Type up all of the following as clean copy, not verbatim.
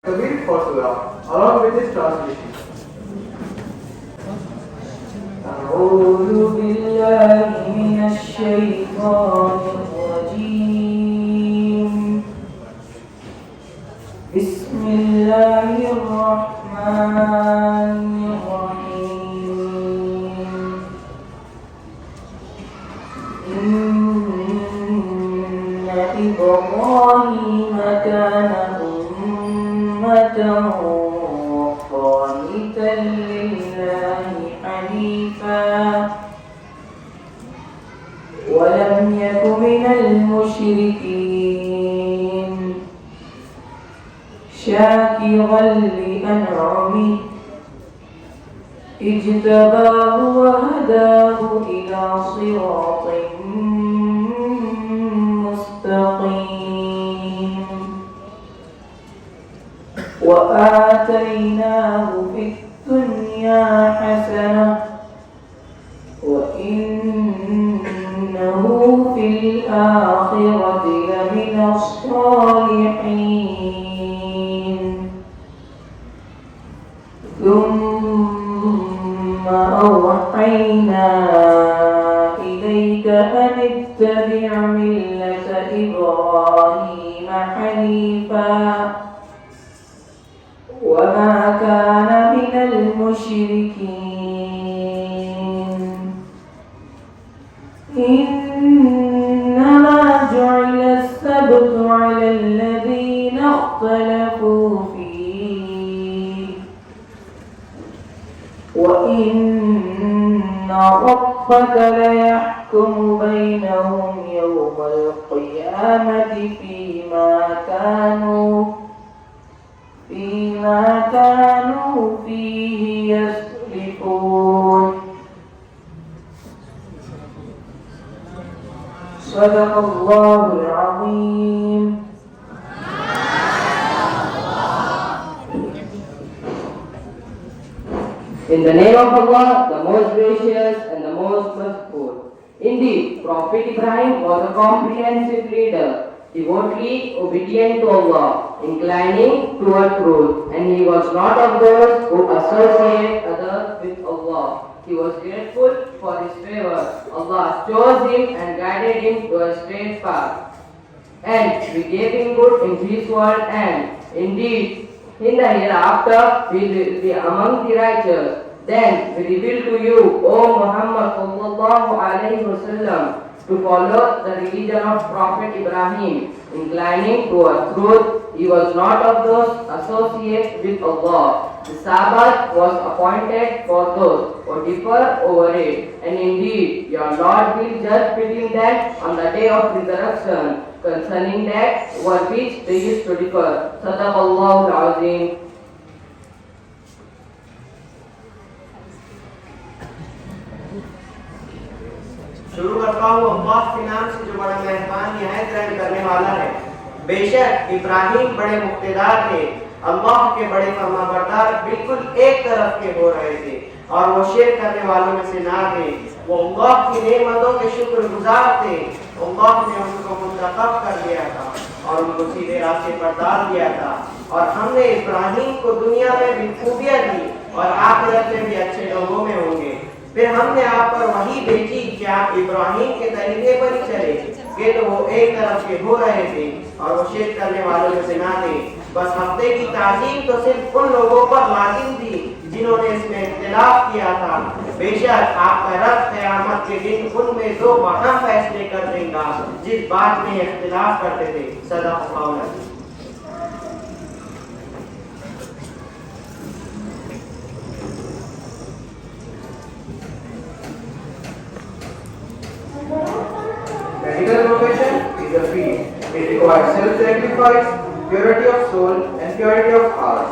Kabir for Surah, along with its translation. أعوذ بالله من الشيطان الرجيم بسم الله الرحمن الرحيم إن إبراهيم كان أمة قانتا لله حنيفا ولم يك من المشركين شاكرا لأنعمه اجتباه وهداه إلى صراط مستقيم وآتيناه في الدنيا حسنة وإنه في الآخرة لمن الصالحين ثم أوحينا إليك أن اتبع ملة إبراهيم حنيفا وما كان من المشركين إنما جعل السبت على الذين اختلفوا فيه وإن ربك ليحكم بينهم يوم القيامة فيما كانوا فيه يختلفون صدق الله العظيم. In the name of Allah, the most gracious and the most merciful. Indeed, Prophet Ibrahim was a comprehensive leader, devotedly obedient to Allah, inclining toward truth, and he was not of those who associate others with Allah. He was grateful for his favor. Allah chose him and guided him to a straight path. And we gave him good in this world, and indeed in the hereafter we will be among the righteous. Then we reveal to you, O Muhammad sallallahu alaihi wasallam, to follow the religion of Prophet Ibrahim, inclining toward truth. He was not of those associated with Allah. The Sabbath was appointed for those who differ over it, and indeed your Lord will judge between them on the day of resurrection concerning that over which they used to differ. Sadaqallahu al-Azim. शुरू करता हूँ अल्लाह के नाम से जो बड़ा मेहरबान निहायत रहम करने वाला है। बेशक इब्राहिम बड़े मुक्तदार थे, अल्लाह के बड़े फरमाबरदार बिल्कुल एक तरफ के हो रहे थे और वो शिर्क करने वालों में से ना थे। वो अल्लाह की नेमतों के शुक्रगुजार थे। अल्लाह ने उनको मुंतखब कर लिया था और उनको सीधे रास्ते पर डाल दिया था और हमने इब्राहिम को दुनिया में भी खूबियां दी और आखिरत में भी अच्छे लोगों में होंगे। फिर हमने आप पर वही भेजी कि आप इब्राहिम के तरीके पर ही चले कि तो वो एक तरफ के हो रहे थे और वो शिर्क करने वालों में से ना थे। बस हफ्ते की ताज़ीम तो सिर्फ उन लोगों पर लाजिम थी जिन्होंने इसमें इख्तिलाफ किया था। बेशक आपका रब क़यामत के दिन उनमें दो अहम फैसले कर देगा जिस बात में इख्तिलाफ करते थे। सदाक़ल्लाहु अलैहि। Medical profession is a field. It requires self-sacrifice, purity of soul, and purity of heart.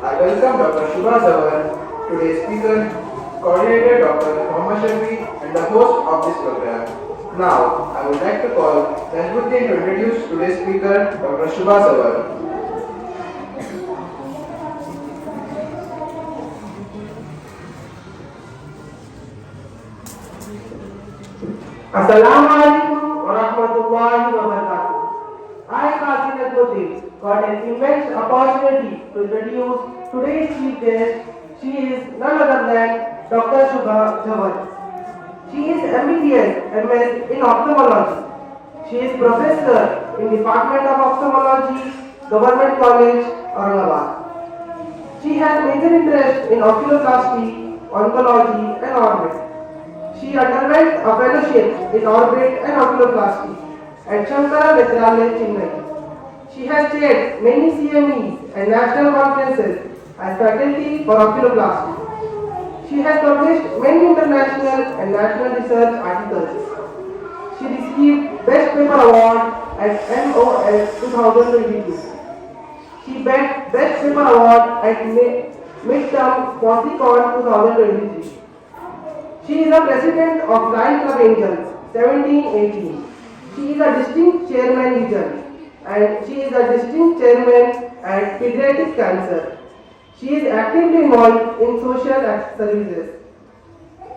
I welcome Dr. Shubha Zawar, today's speaker, coordinator Dr. Muhammad Shafi, and the host of this program. Now, I would like to call Najmuddin to introduce today's speaker, Dr. Shubha Zawar. Assalamualaikum warahmatullahi wabarakatuh. I, Qasim Najmuddin, What an immense opportunity to introduce today's chief guest. She is none other than Dr. Shubha Jawar. She is MBBS MS in ophthalmology. She is professor in Department of Ophthalmology, Government College, Aurangabad. She has major interest in oculoplasty, oncology and orbit. She underwent a fellowship in orbit and oculoplasty at Shankara Vidyalaya, Chennai. She has chaired many CMEs and national conferences as faculty for oculoplasty. She has published many international and national research articles. She received Best Paper Award at MOS 2022. She got Best Paper Award at Midterm Quanticon 2023. She is a president of Lion Club Angels 1718. She is a distinct chairman region and she is a distinct chairman at Pediatric Cancer. She is actively involved in social services.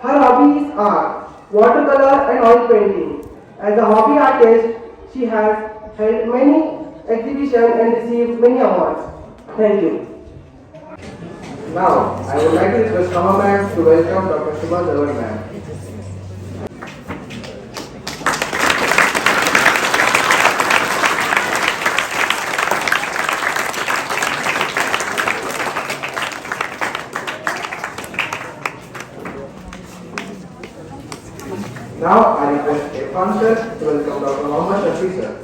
Her hobbies are watercolor and oil painting. As a hobby artist, she has held many exhibitions and received many awards. Thank you. Now, I would like to request Kama ma'am to welcome Dr. Shubha Jawar ma'am. Now, I request Irfan sir to welcome Dr. Mohammad Shafi sir.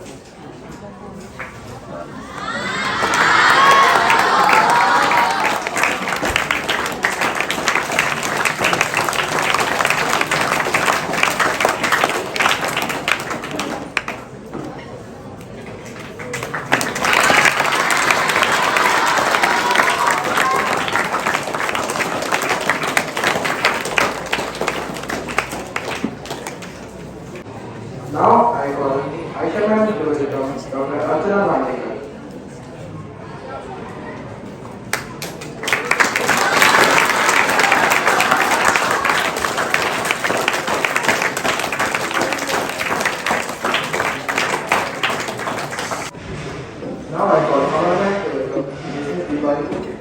Now I call Aisha ma'am to welcome Dr. Archana Bhandekar. Now I call Kama ma'am to welcome Mrs. Diwali Puri.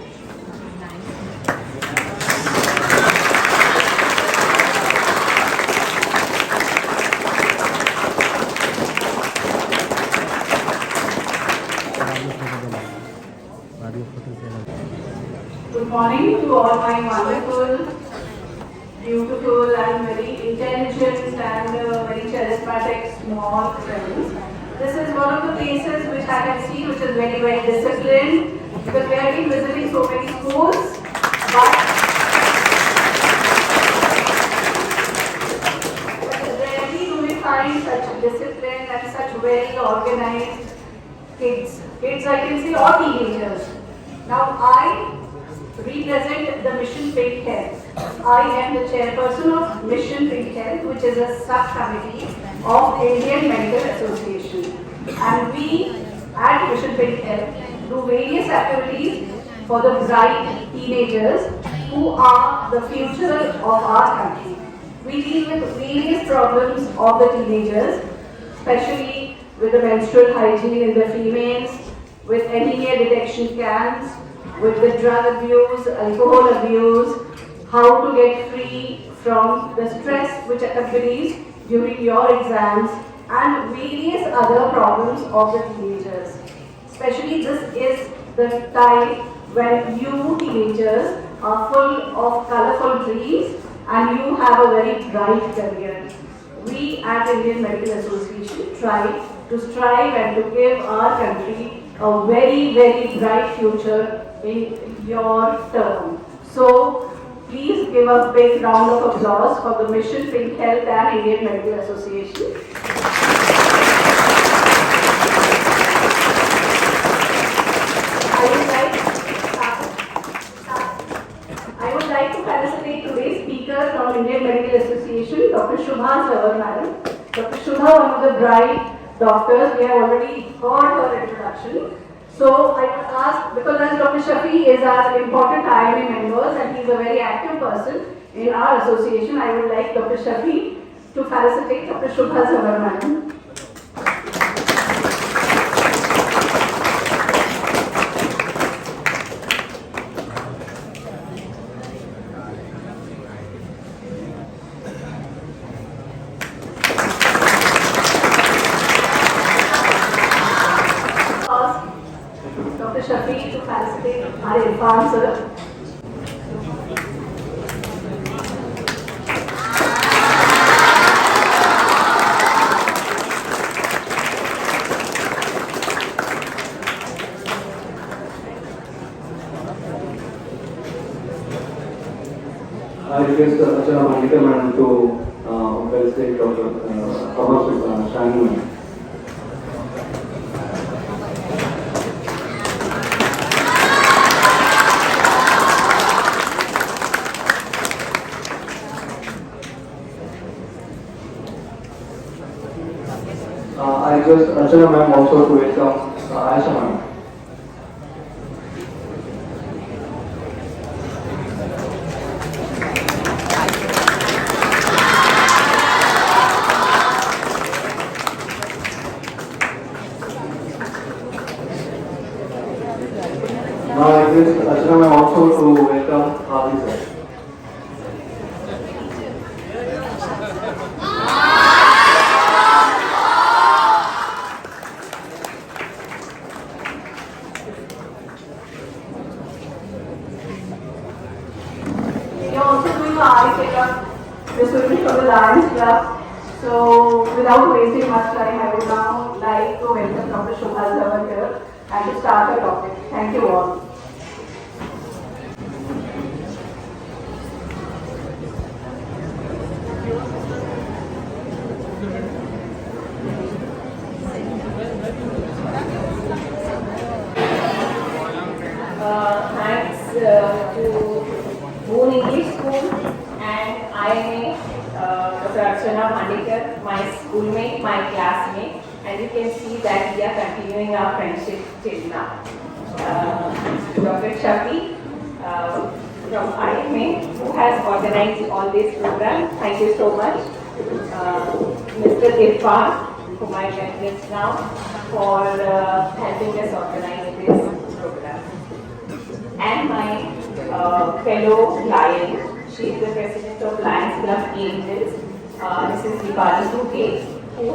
Good morning to all my wonderful, beautiful and very intelligent and very charismatic small friends. This is one of the places which I have seen which is very, very disciplined because we have been visiting so many schools. But rarely do we find such discipline and such well organized kids. Kids I can say or teenagers. Now I represent the Mission Pink Health. I am the chairperson of Mission Pink Health, which is a subcommittee of Indian Medical Association. And we at Mission Pink Health do various activities for the bright teenagers who are the future of our country. We deal with various problems of the teenagers, especially with the menstrual hygiene in the females, with anemia detection camps, with the drug abuse, alcohol abuse, how to get free from the stress which accompanies during your exams, and various other problems of the teenagers. Especially this is the time when you teenagers are full of colorful dreams and you have a very bright career. We at Indian Medical Association try to strive and to give our country a very, very bright future in your term. So, please give a big round of applause for the Mission Pink Health and Indian Medical Association. I would like to felicitate today's speaker from Indian Medical Association, Dr. Shubha Jawar madam. Dr. Shubha, one of the bright doctors, we have already heard her introduction. So I would ask, because as Dr. Shafi is our important IMA members and he is a very active person in our association, I would like Dr. Shafi to felicitate Dr. Shubha Jawar madam. Irfan sir. I request Achana Mandika madam to felicitate Dr. Thomas Shani. I request Achana ma'am also to welcome Aisha ma'am. Now I request Achana ma'am also to welcome Hafiz sir. We are also doing the art club. This will be for the Lions Club. So without wasting much time, I would now like to welcome Dr. Shubha Dhawan here and to start the topic. Thank you all. Thanks to Moon English School and IMA, Dr. Archana Mandikar, my schoolmate, my classmate, and you can see that we are continuing our friendship till now. Dr. Shafi from IMA, who has organized all this program, thank you so much. Mr. Irfan, whom I met just now, for helping us organize this program. And my fellow lion, she is the president of Lions Club Angels, Mrs. Dipali Duke, who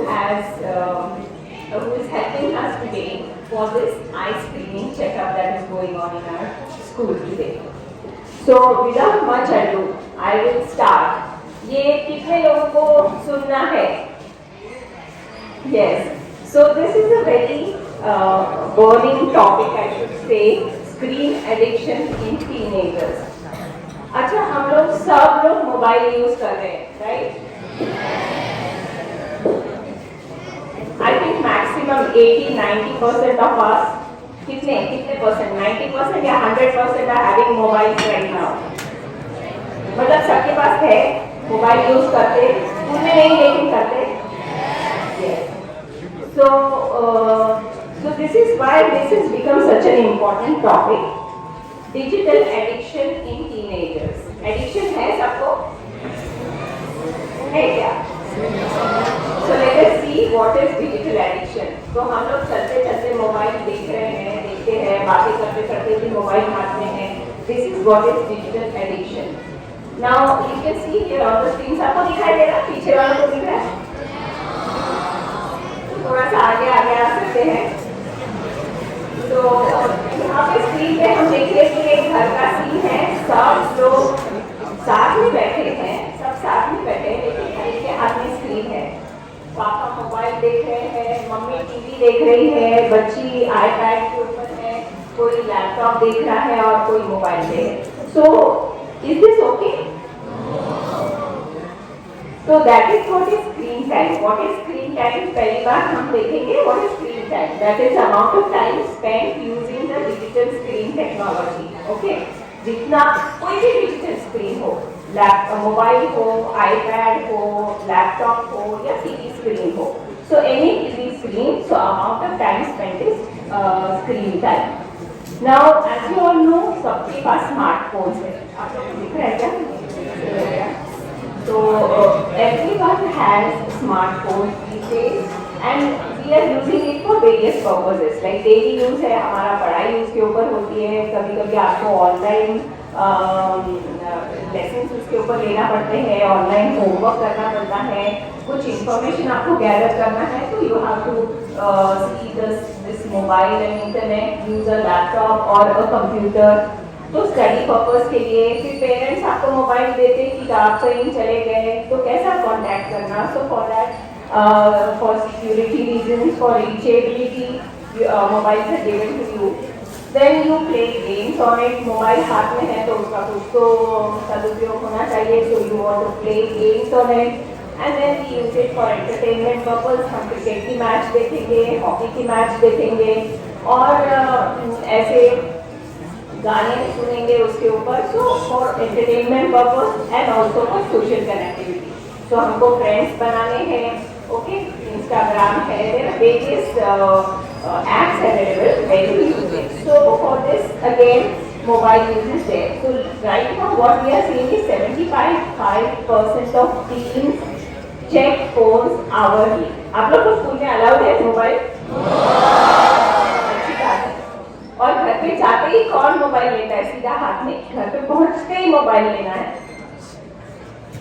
is helping us today for this eye screening checkup that is going on in our school today. So without much ado, I will start. ये कितने लोगों को सुनना है? Yes. So this is a very burning topic, I should say. Screen addiction in teenagers. अच्छा, हम लोग सब लोग मोबाइल यूज कर रहे हैं, right? I think maximum 80-90% of us, कितने परसेंट, 90% या 100% are having mobiles right now. मतलब सबके पास है, मोबाइल यूज करते, स्कूल में नहीं लेकिन करते. Yes. So this is why this has become such an important topic. Digital addiction in teenagers. Addiction है सबको? है क्या? So let us see what is digital addiction. तो हम लोग चलते चलते मोबाइल देख रहे हैं, देखते हैं, बातें करते करते भी मोबाइल हाथ में है. This is what is digital addiction. Now you can see here on the screen, आपको दिखाई दे रहा है? पीछे वालों को दिख रहा है? थोड़ा सा आगे आगे आ सकते हैं. तो यहाँ पे स्क्रीन पे हम देख रहे हैं कि एक घर का सीन है. सब लोग साथ में बैठे हैं, सब साथ में बैठे हैं, लेकिन हर एक के हाथ में स्क्रीन है. पापा मोबाइल देख रहे हैं, मम्मी टीवी देख रही है, बच्ची आईपैड के ऊपर है, कोई लैपटॉप देख रहा है और कोई मोबाइल पे है. So is this okay? So that is what is screen time. What is screen time? पहली बार हम देखेंगे what is screen time. That is amount of time spent using the digital screen technology. Okay? जितना कोई भी digital screen हो, mobile हो, iPad हो, laptop हो या TV screen हो. So any TV screen, so amount of time spent is screen time. Now as you all know, सबके पास smartphones है. आप लोग दिख रहे हैं क्या? So everyone has smartphones these days and we are using it for various purposes. Like daily use है, हमारा पढ़ाई उसके ऊपर होती है. कभी कभी आपको ऑनलाइन लेसन्स उसके ऊपर लेना पड़ते हैं, ऑनलाइन होमवर्क करना पड़ता है, कुछ इंफॉर्मेशन आपको गैदर करना है, तो you have to see this mobile and internet, use a laptop और अ कंप्यूटर तो स्टडी पर्पस के लिए फिर पेरेंट्स आपको मोबाइल देते कि आप कहीं चले गए तो कैसा कांटेक्ट करना, so for that for security reasons, for reachability mobile से given to you, then you play games on it. Mobile हाथ में है तो उसका कुछ तो सदुपयोग होना चाहिए, so you want to play games on it and then we use it for entertainment purpose. हम क्रिकेट की मैच देखेंगे, हॉकी की मैच देखेंगे और ऐसे गाने सुनेंगे उसके ऊपर, so for entertainment purpose and also for social connectivity. So हमको फ्रेंड्स बनाने हैं, ओके, इंस्टाग्राम है, there are various apps available where you use it. So for this again mobile use is there. So right now what we are seeing is 75% of teens check phones hourly. आप लोग को school में allowed है mobile? अच्छी बात है। और घर पे जाते ही कौन मोबाइल लेता है सीधा हाथ में? घर पे पहुंचते ही मोबाइल लेना है,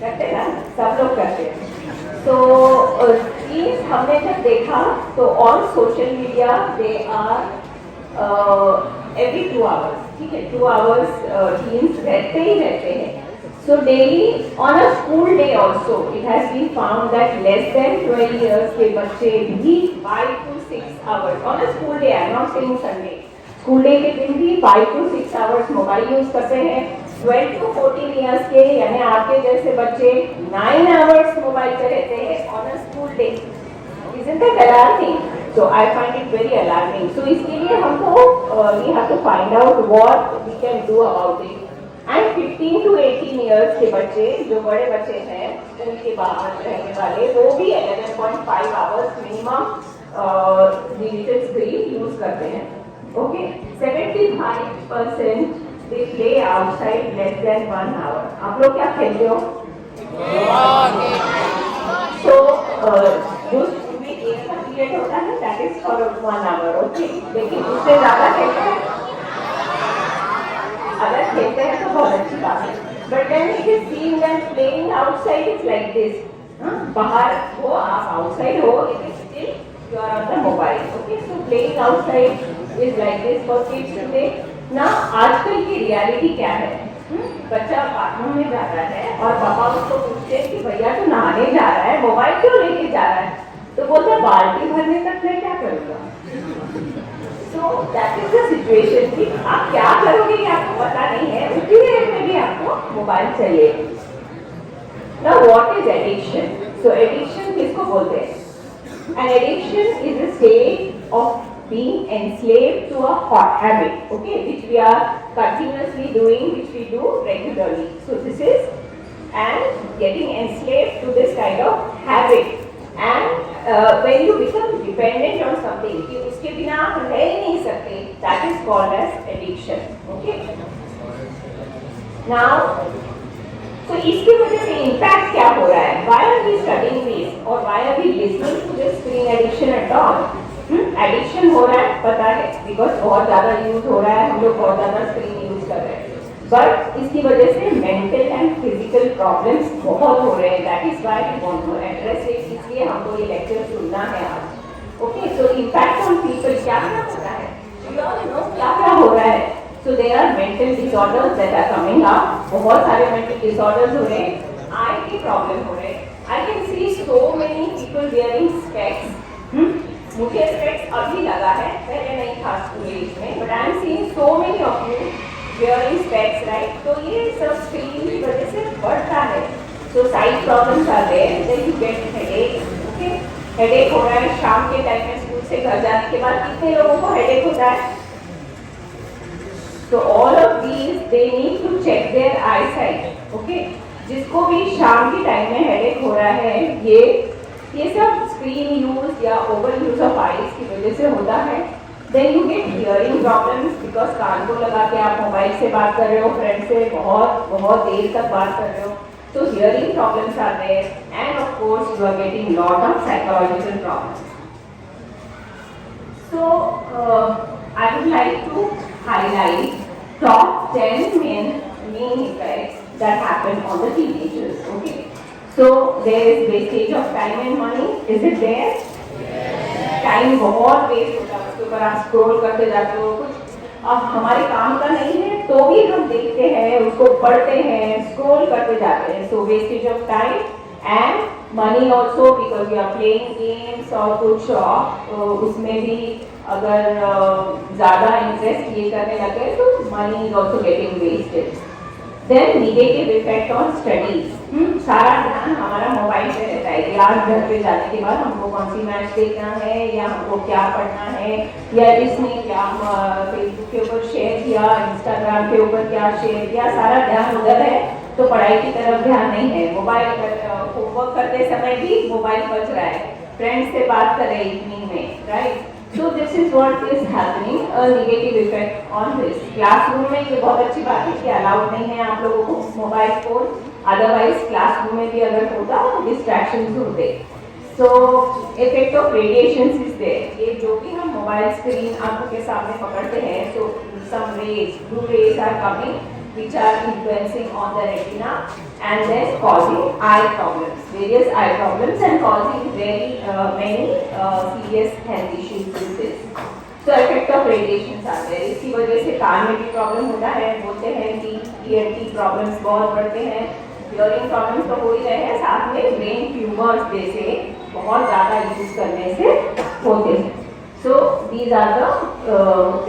करते ना, सब लोग करते हैं। तो हमने जब देखा तो on social media they are every 2 hours, ठीक है, 2 आवर्स टीन्स रहते ही रहते हैं। So daily on a school day also it has been found that less than 12 years के बच्चे भी 5 to 6 hours on a school day, I am not saying Sunday, school day के दिन भी 5 to 6 आवर्स मोबाइल यूज करते हैं। 12 to 14 years के यानी आपके जैसे बच्चे 9 आवर्स मोबाइल पे रहते हैं on a school day. Isn't that alarming? So I find it very alarming. So इसके लिए हमको we have to find out what we can do about it. And 15 to 18 years के बच्चे जो बड़े बच्चे हैं उनके बाहर रहने वाले वो भी 11.5 hours minimum digital screen use करते हैं, okay. 75% they play outside less than 1 hour. आप लोग क्या खेलते हो? So जो में एक का पीरियड होता है that is for 1 hour, okay. लेकिन उससे ज़्यादा खेलते हैं, अगर खेलते हैं तो बहुत अच्छी बात है। But then it is seen that playing outside is like this. बाहर हो आप outside हो, it is still you are on the mobile, okay? So playing outside is like this for kids today. ना आजकल की रियलिटी क्या है? बच्चा बाथरूम में जा रहा है और पापा उसको पूछते हैं कि भैया तू नहाने जा रहा है, मोबाइल क्यों लेके जा रहा है? तो बोलता है बाल्टी भरने तक मैं क्या करूँगा? So that is the situation कि आप क्या करोगे ये आपको पता नहीं है, उसी देर में भी आपको मोबाइल चाहिए। Now what is addiction? So addiction किसको बोलते हैं? An addiction is a state of being enslaved to a hot habit, okay, which we are continuously doing, which we do regularly. So this is and getting enslaved to this kind of habit, and when you become dependent on something कि उसके बिना आप रह ही नहीं सकते, that is called as addiction, okay. Now so इसकी वजह से impact क्या हो रहा है? Why are we studying this or why are we listening to this screen addiction at all? Addiction हो रहा है पता है, बिकॉज बहुत ज़्यादा यूज हो रहा है, हम लोग बहुत ज़्यादा स्क्रीन यूज कर रहे हैं, बट इसकी वजह से मेंटल एंड फिजिकल प्रॉब्लम्स बहुत हो रहे हैं। That is why we want to address it, इसलिए हमको ये लेक्चर सुनना है आज, okay. So impact on people क्या क्या हो रहा है, यू ऑल नो क्या क्या हो रहा है। So there are mental disorders that are coming up, बहुत सारे मेंटल डिसऑर्डर्स हो रहे हैं, आई के प्रॉब्लम हो रहे हैं। I can see so many people wearing specs, मुझे स्पेक्स अभी लगा है, पहले नहीं था स्कूल एज में, but I am seeing so many of you wearing specs, right. तो ये सब स्क्रीन की वजह से बढ़ता है। सो साइड प्रॉब्लम्स आ गए, then you get headache, okay. Headache हो रहा है शाम के टाइम में स्कूल से घर जाने के बाद, कितने लोगों को हेडेक होता है? तो all of these they need to check their eyesight, okay. जिसको भी शाम के टाइम में हेडेक हो रहा है, ये सब स्क्रीन यूज या ओवर यूज ऑफ आईज की वजह से होता है। Then you get hearing problems because कान को लगा के आप मोबाइल से बात कर रहे हो, फ्रेंड से बहुत देर तक बात कर रहे हो, तो हियरिंग प्रॉब्लम्स आते हैं, and of course you are getting lot of psychological problems. So I would like to highlight top 10 main effects that happen on the teenagers, okay. So there is wastage of time and money. Is it there? Time बहुत waste होता है, उसके ऊपर आप scroll करते जाते हो, कुछ अब हमारे काम का नहीं है तो भी हम देखते हैं, उसको पढ़ते हैं, स्क्रॉल करते जाते हैं. So wastage of time and money also, because we are playing games और कुछ उसमें भी अगर ज़्यादा इंटरेस्ट ये करने लगे तो money is also getting wasted. Then negative effect on studies. सारा ध्यान हमारा मोबाइल पे रहता है कि आज घर पे जाने के बाद हमको कौन सी मैच देखना है या हमको क्या पढ़ना है या इसने क्या फेसबुक के ऊपर शेयर किया, इंस्टाग्राम के ऊपर क्या शेयर किया, सारा ध्यान उधर है तो पढ़ाई की तरफ ध्यान नहीं है. मोबाइल होमवर्क करते समय भी मोबाइल बज रहा है, फ्रेंड्स से बात कर रहे इवनिंग में, right. So this is what is happening, a negative effect on this. Classroom में ये बहुत अच्छी बात है कि अलाउड नहीं है आप लोगों को मोबाइल फोन, अदरवाइज क्लासरूम में भी अगर होता डिस्ट्रैक्शंस होते. So effect of radiations is there. ये जो भी हम मोबाइल स्क्रीन आंखों के सामने पकड़ते हैं, so some rays, blue rays are coming, which are influencing on the retina and then causing eye problems, various eye problems and causing very many serious health issues with this. So effect of radiations are there. इसकी वजह से कान में भी problem होता है, बोलते हैं कि ENT प्रॉब्लम्स बहुत बढ़ते हैं, हियरिंग प्रॉब्लम्स तो हो ही रहे हैं, साथ में ब्रेन ट्यूमर्स जैसे बहुत ज़्यादा यूज करने से होते हैं. So these are the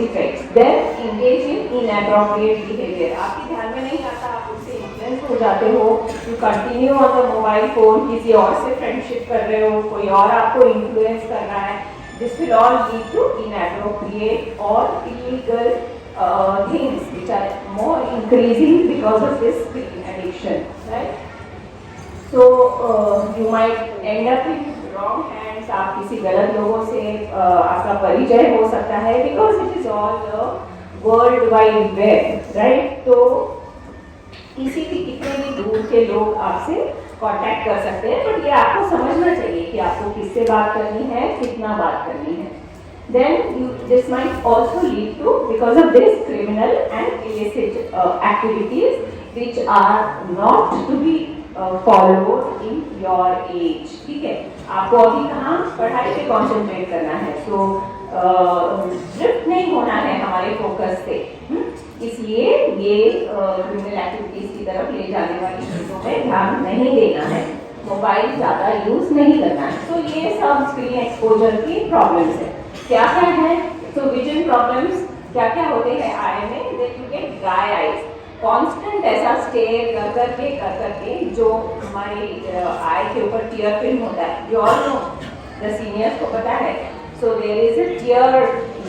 effects. Then engage in inappropriate behavior. आपके ध्यान में नहीं आता, आप उससे इन्फ्लुएंस हो जाते हो, you continue on the mobile phone, किसी और से फ्रेंडशिप कर रहे हो, कोई और आपको इन्फ्लुएंस कर रहा है. This will all lead to inappropriate or illegal things which are more increasing because of this screen addiction, right? So you might end up in wrong hands. आप किसी गलत लोगों से आपका परिचय हो सकता है, because it is all world wide web, right. तो किसी भी कितने भी दूर के लोग आपसे कांटेक्ट कर सकते हैं, बट ये आपको समझना चाहिए कि आपको किससे बात करनी है, कितना बात करनी है. Then this might also lead to, because of this, criminal and illicit activities which are not to be followed in your age. ठीक है, आपको अभी कहाँ पढ़ाई पे कॉन्सेंट्रेट करना है, सो ड्रिफ्ट नहीं होना है हमारे फोकस से. इसलिए ये क्रिमिनल एक्टिविटीज की तरफ ले जाने वाली चीज़ों में ध्यान नहीं देना है, मोबाइल ज़्यादा यूज नहीं करना है. तो ये सब स्क्रीन एक्सपोजर की प्रॉब्लम्स है. क्या क्या है, तो विजन प्रॉब्लम्स क्या क्या होते हैं आई में, that you get dry eyes. Constant ऐसा स्टेयर कर करके जो हमारी आई के ऊपर टीयर फिल्म होता है, you all know, the seniors को पता है. So there is a tear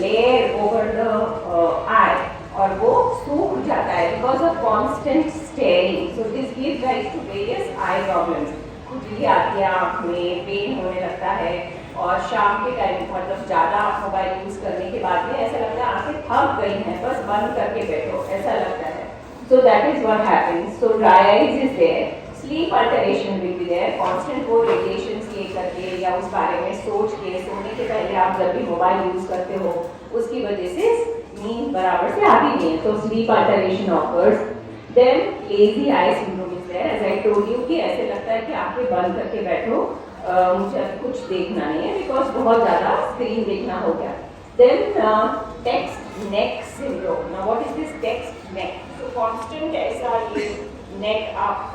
layer over the eye और वो सूख जाता है because of constant staring. So this gives rise to various eye problems. खुजली आती है आँख में, पेन होने लगता है, और शाम के टाइम मतलब ज़्यादा आप मोबाइल यूज़ करने के बाद में ऐसा लगता है आँखें थक गई हैं, बस बंद करके बैठो, ऐसा लगता है. So that is what happens. So dry eyes is there. Sleep alteration will be there. Constant वो radiations ये करके या उस बारे में सोच के सोने के पहले आप जब भी मोबाइल यूज़ करते हो, उसकी वजह से नींद बराबर से आती नहीं है, तो sleep alteration occurs. Then lazy eye syndrome is there. As I told you कि ऐसे लगता है कि आँखें बंद करके बैठो, मुझे कुछ देखना नहीं है, because बहुत ज़्यादा स्क्रीन देखना हो गया. Then text neck syndrome. Now what is this text neck? तो कांस्टेंट ऐसा ये नेक आप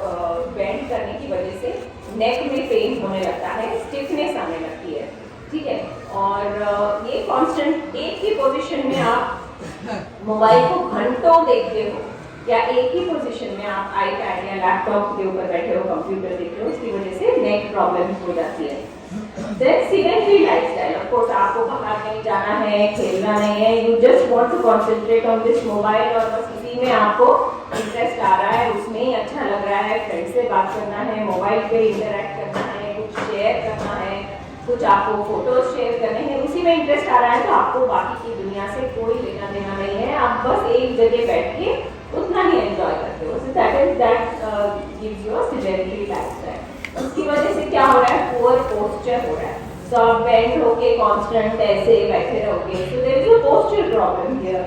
बेंड करने की वजह से नेक में पेन होने लगता है, स्टिफनेस आने लगती है. ठीक है, और ये कांस्टेंट एक ही पोजीशन में आप मोबाइल को घंटों देखते हो या एक ही पोजीशन में आप आईपैड या लैपटॉप के ऊपर बैठे हो, कंप्यूटर देख रहे हो, उसकी वजह से नेक प्रॉब्लम्स हो जाती है. Then sedentary lifestyle, of course आपको बाहर नहीं जाना है, खेलना नहीं है, you just want to concentrate on this mobile और बस इसी में आपको इंटरेस्ट आ रहा है, उसमें ही अच्छा लग रहा है, फ्रेंड से बात करना है, मोबाइल पे इंटरेक्ट करना है, कुछ शेयर करना है, कुछ आपको फोटोज शेयर करने हैं, उसी में इंटरेस्ट आ रहा है, तो आपको बाकी की दुनिया से कोई लेना देना नहीं है, आप बस एक जगह बैठ के उतना ही एंजॉय करते हो. So that gives you a sedentary lifestyle. उसकी वजह से क्या हो रहा है, पुअर पोस्चर हो रहा है. So आप बेंड होके कांस्टेंट ऐसे बैठे रहोगे, so there is a posture problem here.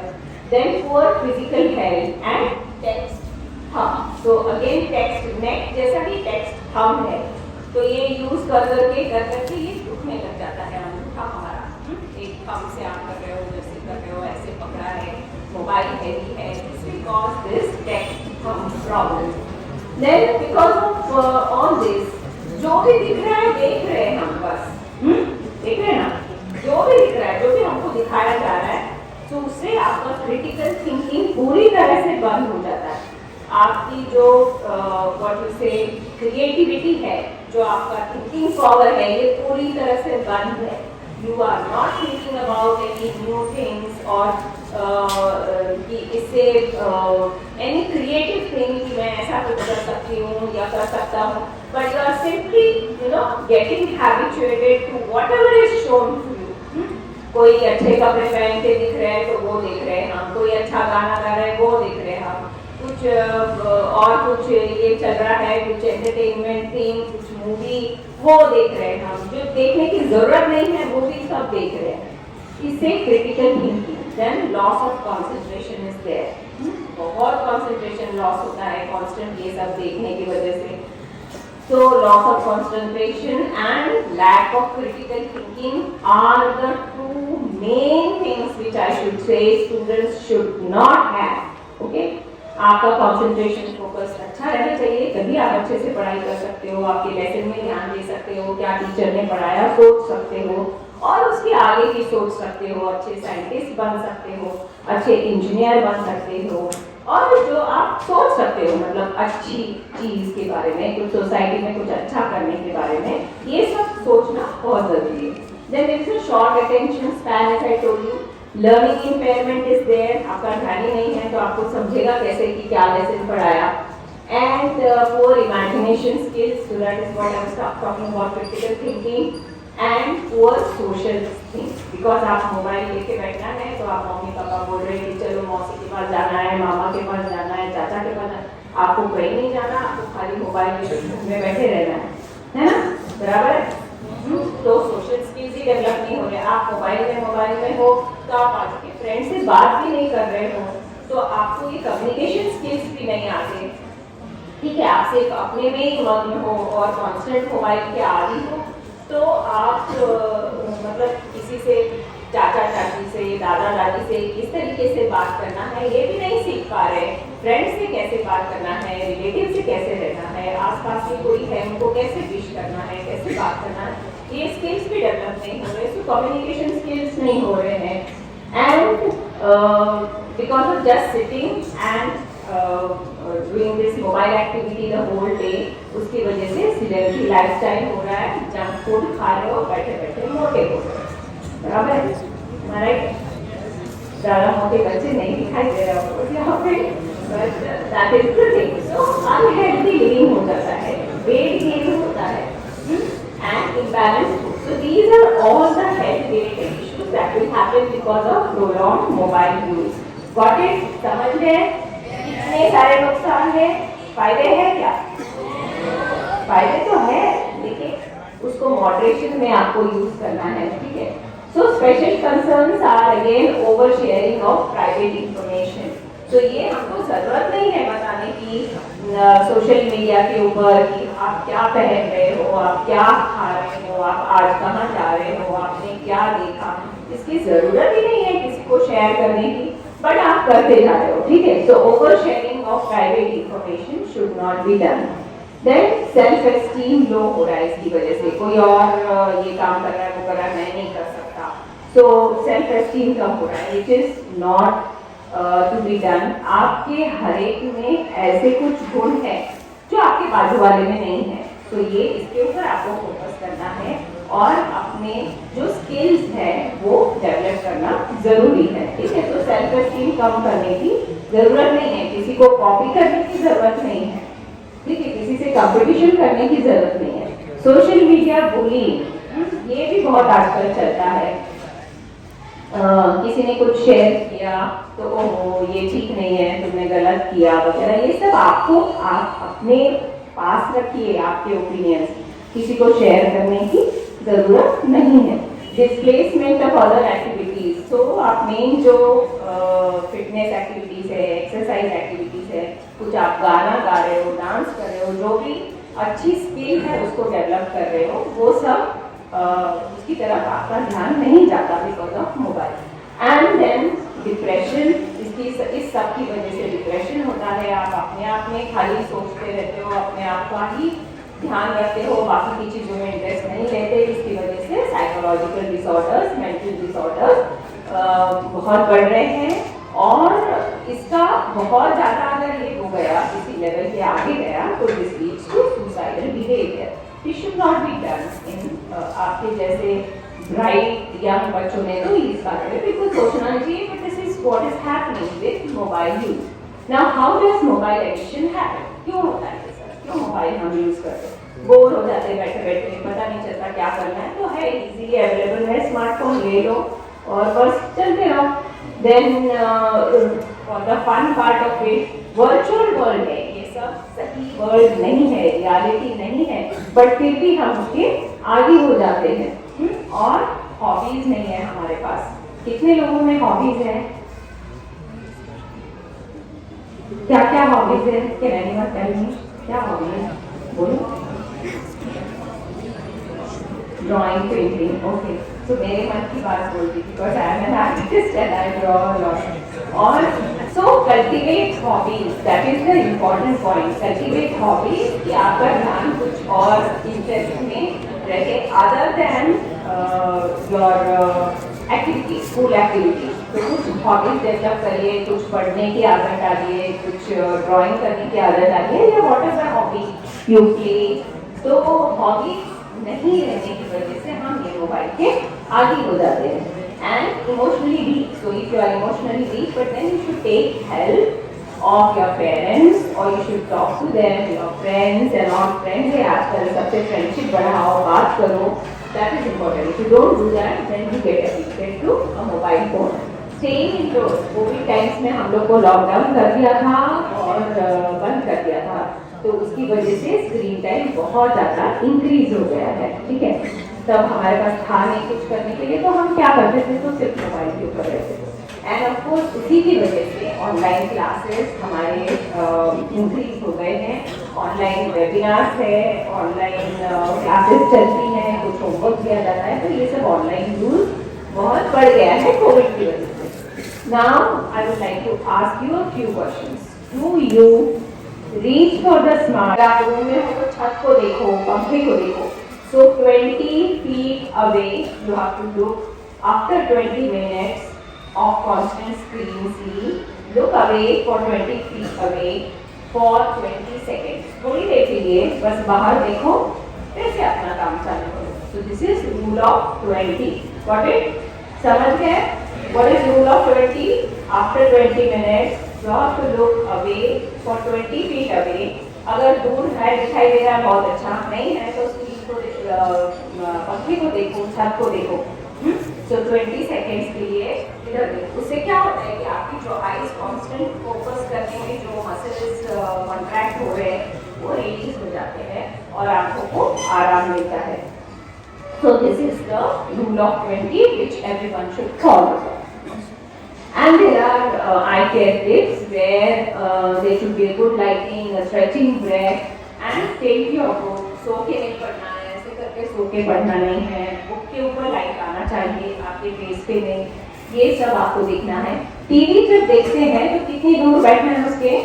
Then poor physical health and text thumb. So again text neck जैसा कि text thumb है, तो ये यूज कर करके ये दुखने लग जाता है अंगूठा हमारा. एक थंब से आप कर रहे हो, जैसे कर रहे हो, ऐसे पकड़ा है problem. Then because of all this, जो भी दिख रहा है देख रहे हैं हम बस, देख रहे हैं ना, जो भी दिख रहा है, जो भी हमको दिखाया जा रहा है, तो उससे आपका क्रिटिकल थिंकिंग पूरी तरह से बंद हो जाता है। आपकी जो व्हाट यू से क्रिएटिविटी है, जो आपका थिंकिंग पावर है, ये पूरी तरह से बंद है। You are not thinking about any new things और कि इससे एनी क्रिएटिव थिंग कि मैं ऐसा कुछ कर सकती हूँ या कर सकता हूँ, but you are simply getting habituated to whatever is shown to you. कोई अच्छे कपड़े पहन के दिख रहे हैं तो वो देख रहे हैं हम, कोई अच्छा गाना गा रहे हैं वो देख रहे हैं हम, कुछ और कुछ ये चल रहा है, कुछ एंटरटेनमेंट थिंग, कुछ मूवी वो देख रहे हैं हम, जो देखने की जरूरत नहीं है वो भी सब देख रहे हैं। इससे critical thinking, then loss of concentration is there. बहुत कंसंट्रेशन लॉस होता है कांस्टेंट ये सब देखने की वजह से। So loss of concentration and lack of critical thinking are the two main things which I should say students should not have. Okay? आपका कंसंट्रेशन फोकस अच्छा रहना चाहिए, तभी आप अच्छे से पढ़ाई कर सकते हो, आपके लेसन में ध्यान दे सकते हो, क्या टीचर ने पढ़ाया सोच सकते हो और उसके आगे की सोच सकते हो, अच्छे साइंटिस्ट बन सकते हो, अच्छे इंजीनियर बन सकते हो और जो आप सोच सकते हो, मतलब अच्छी चीज के बारे में, कुछ सोसाइटी में कुछ अच्छा करने के बारे में, ये सब सोचना बहुत जरूरी है। Then there is a short attention span as I told you. Learning impairment is there. आपका ध्यान ही नहीं है तो आपको समझेगा कैसे कि क्या लेसन पढ़ाया। And poor imagination skills, so that is what I was talking about, critical thinking and poor social things. Because आप मोबाइल लेके बैठना है तो आप मम्मी पापा बोल रहे हैं कि चलो मौसी के पास जाना है, मामा के पास जाना है, चाचा के पास जाना है, आपको कहीं नहीं जाना, आपको खाली मोबाइल में बैठे रहना है ना, बराबर है? तो सोशल स्किल्स ही डेवलप नहीं हो रहे। आप मोबाइल में हो तो आप आपके फ्रेंड से बात भी नहीं कर रहे हो, तो आपको ये कम्युनिकेशन स्किल्स भी नहीं आते। ठीक है, आप सिर्फ अपने में ही मग्न हो और कांस्टेंट मोबाइल के आदी हो, तो आप मतलब किसी से, चाचा चाची से, दादा दादी से किस तरीके से बात करना है ये भी नहीं सीख पा रहे। फ्रेंड्स से कैसे बात करना है, रिलेटिव से कैसे रहना है, आसपास में कोई है उनको कैसे विश करना है, कैसे बात करना है, ये स्किल्स भी डेवलप नहीं हो रहे, सो कम्युनिकेशन स्किल्स नहीं हो रहे हैं। And because of just sitting and doing this mobile activity the whole day, उसकी वजह से सिलेंडरी लाइफस्टाइल हो रहा है, जंक फूड खा रहे हो, बैठे बैठे मोटे हो रहे हो, बराबर है, राइट? ज़्यादा मोटे बच्चे नहीं दिखाई दे रहे हो यहाँ पे, but that is the thing. So unhealthy living हो जाता है, वेट गेन होता है and imbalance food. So these are all the health related issues that will happen because of prolonged mobile use. Got it? समझ गए? इतने सारे नुकसान हैं, फायदे हैं क्या? फायदे तो है, लेकिन उसको मॉडरेशन में आपको यूज करना है, ठीक है? So special concerns are again oversharing of private information. So ये हमको जरूरत नहीं है बताने की सोशल मीडिया के ऊपर कि आप क्या पहन रहे हो, आप क्या खा रहे हो, आप आज कहाँ जा रहे हो, आपने क्या देखा, इसकी जरूरत ही नहीं है किसी को शेयर करने की, बट आप करते जा रहे हो, ठीक है? So oversharing of private information should not be done. Then self esteem low हो रहा है इसकी वजह से, कोई और ये काम कर रहा है, वो कर रहा है, मैं नहीं कर सकता, सो सेल्फ एस्टीम कम हो रहा है, which is not to be done. आपके हर एक में ऐसे कुछ गुण है जो आपके बाजू वाले में नहीं है, तो ये इसके ऊपर आपको फोकस करना है और अपने जो स्किल्स है वो डेवलप करना जरूरी है, ठीक है? तो सेल्फ एस्टीम कम करने की जरूरत नहीं है, किसी को कॉपी करने की जरूरत नहीं है, ठीक है? किसी से कंपटीशन करने की जरूरत नहीं है। सोशल मीडिया बुलिंग ये भी बहुत आजकल चलता है। किसी ने कुछ शेयर किया तो ओहो ये ठीक नहीं है, तुमने गलत किया वगैरह, ये सब आपको आप अपने पास रखिए, आपके ओपिनियंस, किसी को शेयर करने की जरूरत नहीं है। डिस्प्लेसमेंट ऑफ अदर एक्टिविटीज, तो आप मेन जो फिटनेस एक्टिविटीज है, एक्सरसाइज एक्टिविटीज है, कुछ आप गाना गा रहे हो, डांस कर रहे हो, जो भी अच्छी स्किल है उसको डेवलप कर रहे हो, वो सब उसकी तरफ आपका ध्यान नहीं जाता because of mobile. And then depression, इस सब की वजह से डिप्रेशन होता है, आप अपने आप में खाली सोचते रहते हो, अपने आप का ही ध्यान रखते हो, बाकी की चीज़ों में इंटरेस्ट नहीं लेते, इसकी वजह से साइकोलॉजिकल डिसऑर्डर्स, मेंटल डिसऑर्डर्स बहुत बढ़ रहे हैं। और इसका बहुत ज़्यादा अगर ये हो गया, किसी लेवल के आगे गया, तो this leads to suicidal behaviour. This should not be done in आपके जैसे ब्राइट यंग बच्चों ने तो इस बारे में बिल्कुल सोचना चाहिए, but this is what is happening with mobile use. Now how does mobile addiction happen? क्यों होता है सर? क्यों मोबाइल हम यूज करते हैं? बोर हो जाते हैं बैठे बैठे, पता नहीं चलता क्या करना है, तो है इजीली अवेलेबल है, स्मार्टफोन ले लो और बस चलते रहो। Then for the fun part of it, virtual world है, ये सब सही वर्ल्ड नहीं है, रियलिटी नहीं है, बट फिर भी हम उसके आगे हो जाते हैं। और हॉबीज नहीं है हमारे पास। कितने लोगों में हॉबीज है? क्या क्या हॉबीज है? कैन एनीवन टेल मी क्या हॉबी है? बोलो। Drawing, painting, okay. तो मेरे मन की बात बोलती थी, because I am an artist and I draw a lot. और so cultivate hobbies, that is the important point. Cultivate hobbies कि आपका ध्यान कुछ और इंटरेस्ट में रहे other than your activity, school activities. तो कुछ हॉबीज डेवलप करिए, कुछ पढ़ने की आदत डालिए, कुछ ड्राइंग करने की आदत डालिए, या what ever hobby you play. तो हॉबी नहीं रहने की वजह से हम ये मोबाइल के आगे हो जाते हैं। And emotionally weak, so if you are emotionally weak, but then you should take help of your parents और you should talk to them, your friends and not friends. आजकल सबसे फ्रेंडशिप बढ़ाओ, बात करो, that is important. If you don't do that, then you get addicted to a mobile phone. Staying indoors, COVID times में हम लोग को lockdown कर दिया था और बंद कर दिया था, तो उसकी वजह से स्क्रीन टाइम बहुत ज़्यादा इंक्रीज हो गया है। ठीक है, तब हमारे पास था नहीं कुछ करने के लिए, तो हम क्या करते थे? तो सिर्फ मोबाइल के ऊपर रहते थे। एंड ऑफ कोर्स उसी की वजह से ऑनलाइन क्लासेस हमारे इंक्रीज हो गए हैं, ऑनलाइन वेबिनार्स है, ऑनलाइन क्लासेस चलती हैं, कुछ होमवर्क दिया जाता है, तो ये सब ऑनलाइन यूज बहुत बढ़ गया है कोविड की वजह से। Now I would like to ask you a few questions. Do you reach for the smart? आप रूम में हो तो छत को देखो, पंखे को देखो। So 20 feet away you have to look. After 20 minutes of constant screen see, look away for 20 feet away for 20 seconds. थोड़ी देर के लिए बस बाहर देखो, फिर से अपना काम चालू करो। So this is rule of 20. Got it? समझ गए? What is rule of 20? After 20 minutes you have to look away for 20 feet away. अगर दूर है, दिखाई दे रहा है, बहुत अच्छा, नहीं है तो स्क्रीन को पंखे को देखो, छत को देखो। So 20 सेकेंड्स के लिए इधर देखो। उससे क्या होता है कि आपकी जो आईज कांस्टेंट फोकस करने में जो मसल्स कॉन्ट्रैक्ट हो रहे हैं वो रिलीज हो जाते हैं और आंखों को आराम मिलता है। So this is the rule of 20 which everyone should follow. And there are eye care tips where there should be a good lighting, a stretching breath and take your book. सो के नहीं पढ़ना है, ऐसे करके सो के पढ़ना नहीं है, बुक के ऊपर लाइट आना चाहिए, आपके फेस पे नहीं, ये सब आपको देखना है। टीवी जब देखते हैं तो कितनी दूर बैठना है उसके?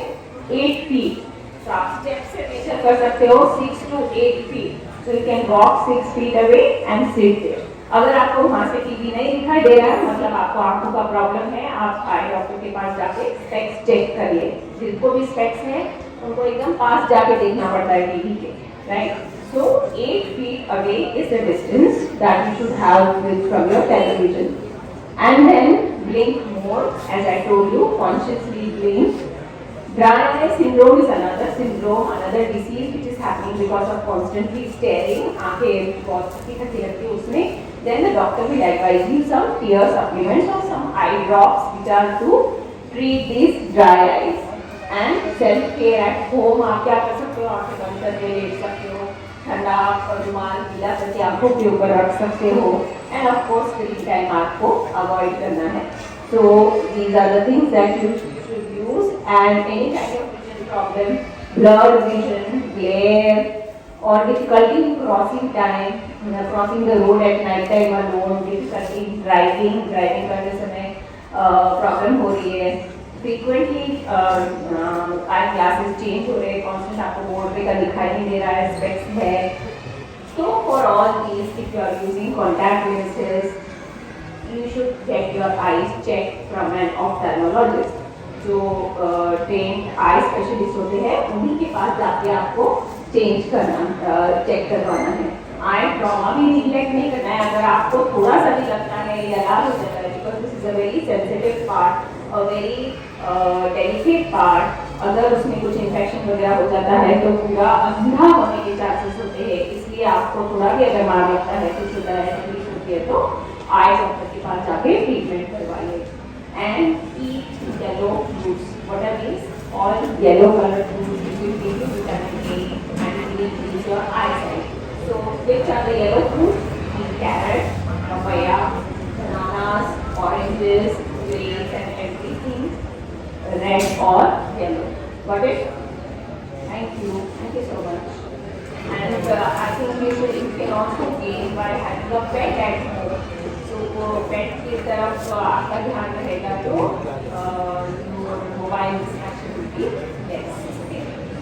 8 feet. तो आप स्टेप से मेजर कर सकते हो 6 to 8 feet. So you can walk 6 feet away and sit there. अगर आपको वहाँ से टीवी नहीं दिखाई दे रहा है, मतलब आपको आंखों का प्रॉब्लम है, आप आई डॉक्टर के पास जाके स्पेक्स चेक करिए। जिनको भी स्पेक्स है उनको एकदम पास जाके देखना पड़ता है टीवी के, right? So 8 feet away is the distance that you should have from your television. And then blink more, as I told you, consciously blink. Dry eye syndrome is another syndrome, another disease which is happening because of constantly staring. आंखें बहुत थकी लगती है उसमें. Then the doctor will advise you some tear supplements or some eye drops which are to treat these dry eyes. And self care at home, आप क्या कर सकते हो? आंखें बंद करके लेट सकते हो, ठंडा रुमाल गीला करके आंखों के ऊपर रख सकते हो, and of course screen time आपको अवॉइड करना है. So these are the things that you should use. And any kind of vision problem, blurred vision, glare, or difficulty in crossing time, crossing the road at night time alone, difficulty in driving करने समय problem हो रही है, frequently I classes change हो रहे हैं, constant आपको board पे का दिखाई नहीं दे रहा है, स्पेक्स है. So for all these, if you are using contact lenses, you should get your eyes checked from an ophthalmologist. जो trained eye specialist होते हैं उन्हीं के पास जाके आपको चेंज करना, चेक करवाना है. आई ट्रॉमा भी निग्लेक्ट नहीं करना है. अगर आपको थोड़ा सा भी लगता है या अलार्म हो जाता है, because this is a very sensitive part, a very delicate part. अगर उसमें कुछ इन्फेक्शन वगैरह हो जाता है तो पूरा अंधा होने के चांसेस होते हैं. इसलिए आपको थोड़ा भी अगर मार लगता है, कुछ होता है, तकलीफ होती है, तो आई डॉक्टर के पास जाके ट्रीटमेंट करवाइए. And eat yellow fruits. What are these? All yellow colour fruits which will give you vitamin A and will increase your eyesight. So which are the yellow fruits? Carrot, papaya, bananas, oranges, grapes and everything red or yellow. Got it? Thank you so much. And I think you can also gain by having a pet at home. So वो pet की तरफ आपका ध्यान रहेगा तो mobile distraction होगी less.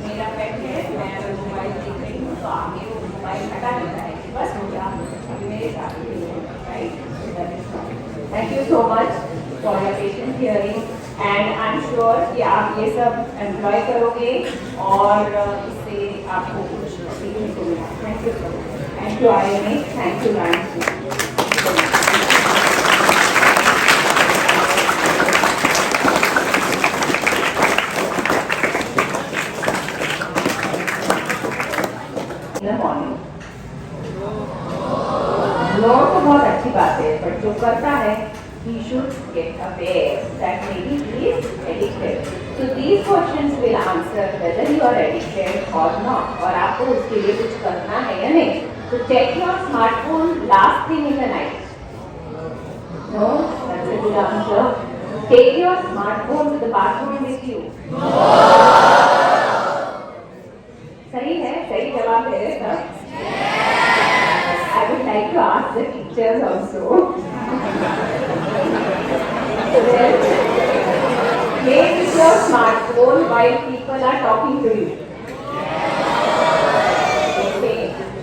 मेरा पेट है, मैं अगर मोबाइल देख रही हूँ तो आगे वो मोबाइल हटा देता है कि बस हो गया, अभी मेरे साथ ही है, right? Thank you so much for your patient hearing. And I am sure कि आप ये सब एम्प्लॉय करोगे और इससे आपको कुछ सीखने को मिला. Thank you so much. Thank you Aryan, thank you lines. लोग तो बहुत अच्छी बात है, पर जो करता है he should get aware that maybe he is addicted. So these questions will answer whether you are addicted or not. और आपको उसके लिए कुछ करना है या नहीं. So check your smartphone last thing in the night. No, that's a good answer. Take your smartphone to the bathroom with you. सही है, सही जवाब दे रहे सब. I would like to ask the teachers also. Play with your smartphone while people are talking to you. Okay.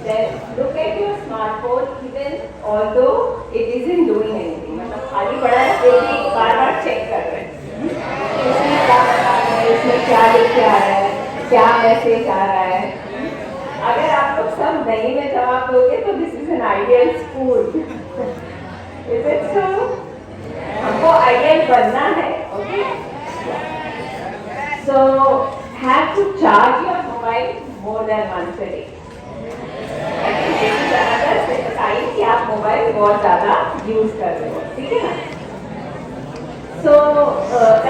Then look at your smartphone even although it isn't doing anything. मतलब खाली पड़ा है फिर भी बार-बार चेक कर रहे हैं. इसमें क्या कर रहा है, इसमें क्या लिख आ रहा है, क्या मैसेज आ रहा है. अगर आप लोग सब नहीं में जवाब दोगे तो this is an ideal school. Is it so? हमको आइडियल बनना है. Okay. So have to charge your mobile more than once a day. Time कि आप मोबाइल बहुत ज्यादा यूज कर रहे हो. ठीक है ना? So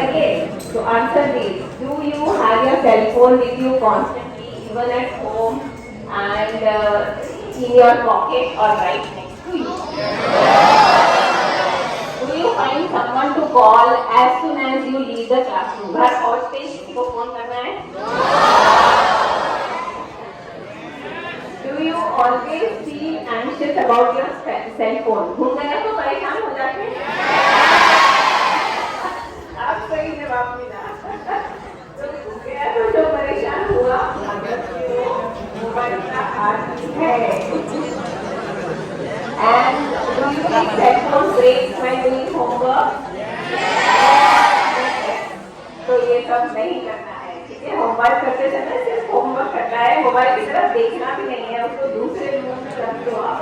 again, to answer this, do you have your cell phone with you constantly, even at home and in your pocket or right next to you? Do you find someone to call as soon as you leave the classroom? घर पहुँचते ही किसी को phone करना है? Do you always feel anxious about your cell phone? घूम गया तो परेशान हो जाते हैं? आप सही जवाब मिला. तो गया तो जो परेशान हुआ अगर मोबाइल का हाथ है. And do you take cell phone breaks when doing homework? तो ये सब नहीं करना है. ठीक है? होमवर्क करते समय सिर्फ होमवर्क करना है, मोबाइल की तरफ देखना भी नहीं है, उसको दूसरे रूम में रख दो आप.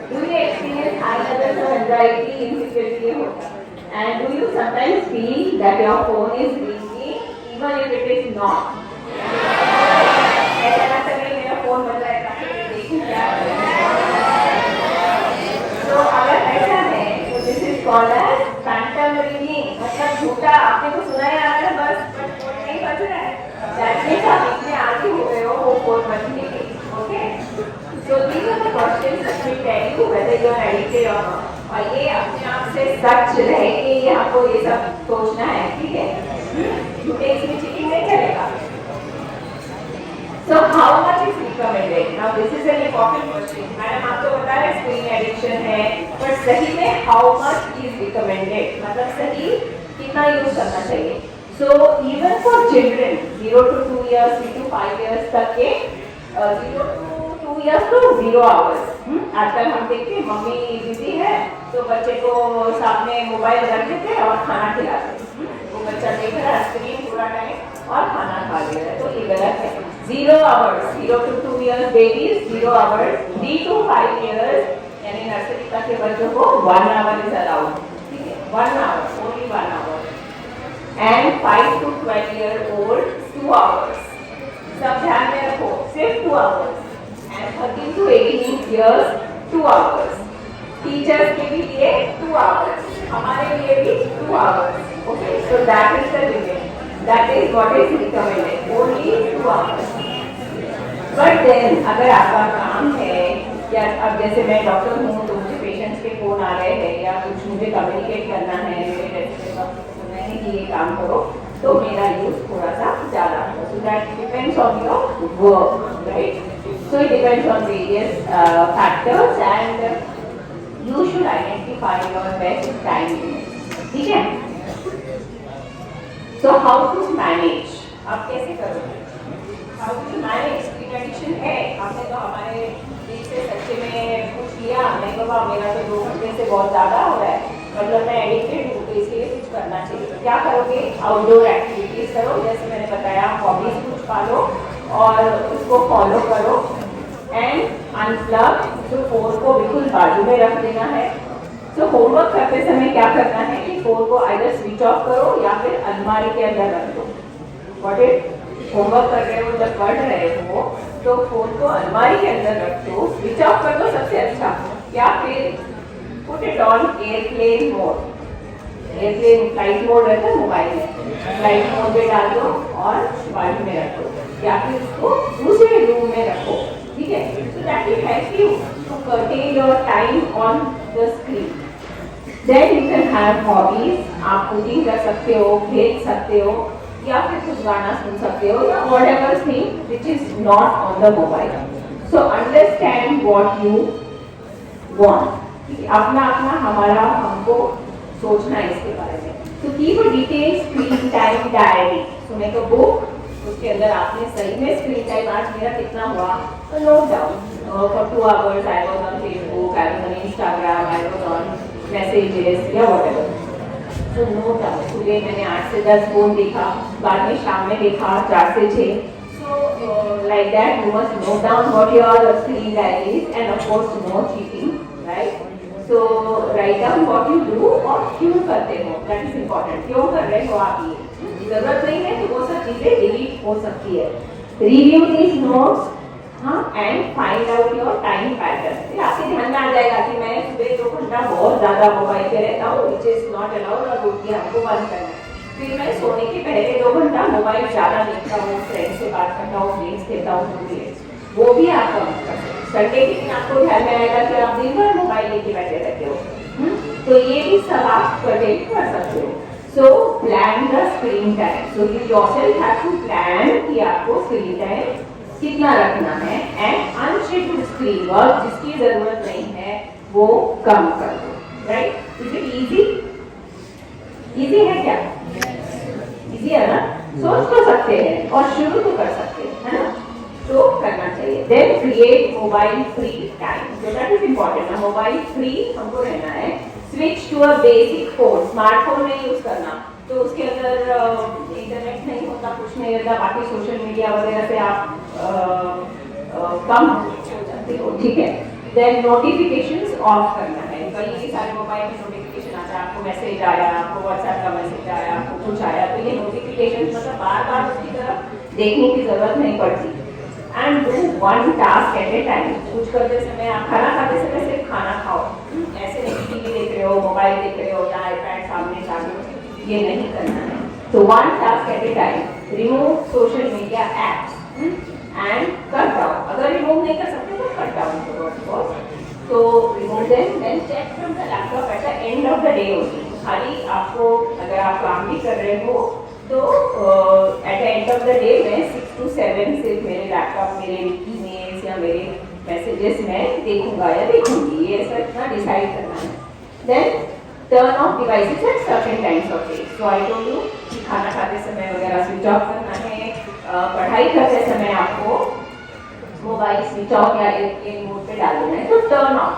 Do you experience high levels of anxiety, insecurity होता है? And do you sometimes feel that your phone is ringing even if it is not? ऐसा ना करें मेरा फोन बज रहा है काफी देखिए क्या है. तो अगर ऐसा है तो this is called as phantom ringing. मतलब झूठा आपने को सुना ही आ रहा है बस फोन नहीं बज रहा है. दैट मींस आप इतने आगे हो गए हो वो फोन बजने के. Okay. So these are the questions that will tell you whether you are addicted or not. और ये अपने आप से सच रह के ये आपको ये सब सोचना है. ठीक है? झूठे इसमें चीटिंग नहीं करेगा. So how much is recommended? Now this is an important question. Madam आपको बता रहे स्क्रीन एडिक्शन है, पर सही में how much is recommended? मतलब सही कितना यूज करना चाहिए. So even for children 0 to 2 years, 3 to 5 years तक के 0 to 2 years तो 0 hours। आजकल हम देखते हैं मम्मी बिजी है तो बच्चे को सामने मोबाइल रख देते हैं और खाना खिलाते हैं। वो बच्चा देख रहा है स्क्रीन पूरा टाइम और खाना खा ले रहा है, तो ये गलत है। 0 hours 0 to 2 years babies 0 hours, 3 to 5 years यानी नर्सरी तक के बच्चों को 1 hour is allowed। ठीक है, 1 hour, only 1 hour। And 5 to 12 year old 2 hours। सब ध्यान में रखो, सिर्फ 2 hours। And 13 to 18 years 2 hours। Teachers के भी लिए 2 hours, हमारे लिए भी 2 hours। Okay, so that is the limit। That is what is recommended, only 2 hours। But then अगर आपका काम है या अब जैसे मैं डॉक्टर हूँ तो मुझे पेशेंट्स के फोन आ रहे हैं या कुछ मुझे कम्युनिकेट करना है, मेरे टेस्ट का नहीं कि ये काम करो, तो मेरा यूज थोड़ा सा ज़्यादा होगा। So that depends on your work, right? So it depends on various factors and you should identify your best time limits। ठीक है? So how to manage? आप कैसे करोगे? How to manage? Screen addiction है, आपने तो हमारे बीच से सच्चे में पूछ लिया, नहीं बाबा मेरा तो 2 घंटे से बहुत ज़्यादा हो रहा है, मतलब मैं एडिक्टेड हूँ, तो इसलिए कुछ करना चाहिए। तो क्या करोगे? आउटडोर एक्टिविटीज करो, जैसे मैंने बताया हॉबीज कुछ पालो और उसको फॉलो करो। एंड अनप्लग, तो फोन को बिल्कुल बाजू में रख देना है। तो होमवर्क करते समय क्या करना है कि फोन को आइदर स्विच ऑफ करो या फिर अलमारी के अंदर रख दो। व्हाट इज होमवर्क कर रहे हो, जब पढ़ रहे हो तो फोन को अलमारी के अंदर रख दो, स्विच ऑफ कर दो सबसे अच्छा, या फिर put it on airplane mode. Airplane flight mode रहता है मोबाइल में, फ्लाइट मोड पे डाल दो और बाजू में रखो या फिर उसको दूसरे रूम में रखो। ठीक है, so that will help you to curtail your time on the screen। Then you can have hobbies, आप कुकिंग कर सकते हो, खेल सकते हो या फिर कुछ गाना सुन सकते हो या whatever thing which is not on the mobile। So understand what you want। अपना अपना हमारा हमको सोचना है इसके बारे में। तो keep a detail screen time diary. So make a book, उसके अंदर आपने सही में स्क्रीन टाइम आज मेरा कितना हुआ तो note down. For 2 hours I was on Facebook, I was on Instagram, I was on messages या व्हाटएवर। सो नोट डाउन, सुबह मैंने 8 से 10 फोन देखा, बाद में शाम में देखा 4 से 6। So like that you must note down what your screen diary is and of course no cheating, right? So write down what you do और क्यों करते हो, that is important। क्यों कर रहे हो आप ये, जरूरत नहीं है तो वो सब चीजें डिलीट हो सकती है। Review these notes, हाँ, and find out your time pattern। फिर आपके ध्यान में आ जाएगा कि मैं सुबह 2 घंटा बहुत ज्यादा मोबाइल पे रहता हूँ, which is not allowed और रोटी हमको बंद करना है। फिर मैं सोने के पहले 2 घंटा मोबाइल ज्यादा देखता हूँ, फ्रेंड से बात करता हूँ, गेम्स खेलता हूँ, वो भी आप कम कर सकते हो। संडे के दिन आपको ध्यान में आएगा कि आप दिन भर मोबाइल लेके बैठे रहते हो, तो ये भी सब आप प्रोटेक्ट कर सकते हो। So plan the screen time. So you yourself have to plan कि आपको स्क्रीन टाइम कितना रखना है एंड अनशेड्यूल्ड स्क्रीन वर्क जिसकी जरूरत नहीं है वो कम कर दो। Right? Is it easy? Easy है क्या? इजी है ना? सोच तो सकते हैं और शुरू तो कर सकते हैं, है ना? तो करना चाहिए। Then create mobile free time, so that is important ना, मोबाइल फ्री हमको रहना है। Switch to a basic phone, smartphone नहीं यूज करना, तो उसके अंदर इंटरनेट नहीं होता, कुछ नहीं रहता, बाकी सोशल मीडिया वगैरह से आप कम हो जाते हो। ठीक है, देन नोटिफिकेशंस ऑफ करना है। कई सारे मोबाइल में नोटिफिकेशन आता है, आपको मैसेज आया, आपको व्हाट्सएप का मैसेज आया, आपको कुछ आया, तो ये नोटिफिकेशन मतलब बार बार उसकी तरफ देखने की जरूरत नहीं पड़ती। And do one task at a time. कुछ करते समय, आप खाना खाते समय सिर्फ खाना खाओ, ऐसे नहीं टीवी देख रहे हो, मोबाइल देख रहे हो या आईपैड सामने चालू, ये नहीं करना है। तो one task at a time, remove social media apps and cut down. अगर रिमूव नहीं कर सकते तो कट डाउन करो, ऑफ कोर्स। तो remove then check from the laptop at the end of the day only. खाली आपको, अगर आप काम भी कर रहे हो तो eight the end of the day मैं 6 to 7 सिर्फ मेरे लैपटॉप, मेरे ईमेल्स या मेरे मैसेजेस में देखूंगा या देखूंगी, ये ऐसा इतना डिसाइड करना है। Then turn off devices at certain times of day. So I told you कि खाना खाते समय वगैरह स्विच ऑफ करना है, पढ़ाई करते समय आपको मोबाइल स्विच ऑफ या एयरप्लेन मोड पे डाल देना है, तो turn off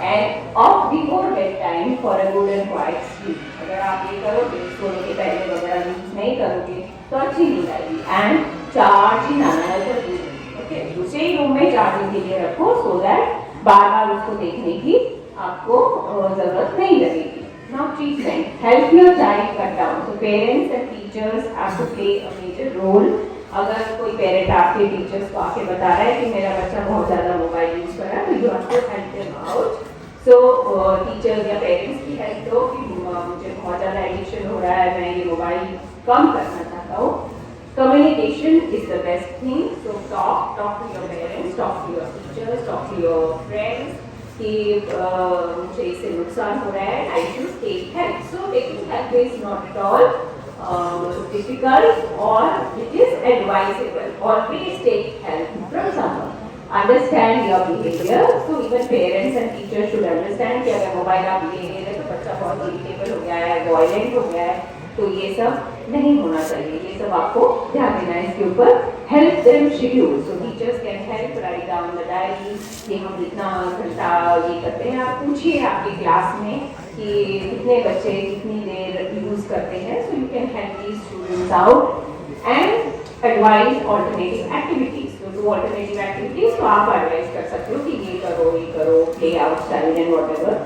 end of before bed time for a good and quite sleep. अगर आप ये करोगे सोने के पहले वगैरह यूज नहीं करोगे तो अच्छी नींद आएगी. And charge in another room. Okay, दूसरे ही रूम में चार्जिंग के लिए रखो सो दैट बार बार उसको देखने की आपको जरूरत नहीं लगेगी. Now treatment. Help your child cut down. So parents and teachers have to play a major role. अगर कोई पेरेंट आपके टीचर्स को आके बता रहा है कि मेरा बच्चा बहुत ज़्यादा मोबाइल यूज़ कर रहा है, तो you have to help them out. So teachers या पेरेंट्स की हेल्प दो कि मुझे बहुत ज़्यादा एडिक्शन हो रहा है, मैं ये मोबाइल कम करना चाहता हूँ. Communication is the best thing. So talk to your parents, talk to your teachers, talk to your friends. कि मुझे इससे नुकसान हो रहा है, I should take help. So taking help is not at all difficult, or it is advisable. Always take help from someone. Understand your behavior. So even parents and teachers should understand कि अगर mobile आप ले रहे हैं तो बच्चा बहुत irritable हो गया है, वायलेंट हो गया है, तो ये सब नहीं होना चाहिए. ये सब आपको ध्यान देना है इसके ऊपर. Help them schedule. So teachers can help write down the diary कि हम इतना घंटा ये करते हैं. आप पूछिए आपके क्लास में कि कितने बच्चे कितनी देर यूज करते हैं. So you can help these students out and advise alternative activities. तो डू ऑल्टरनेटिव एक्टिविटीज. तो आप एडवाइज कर सकते हो कि ये करो, play outside and whatever.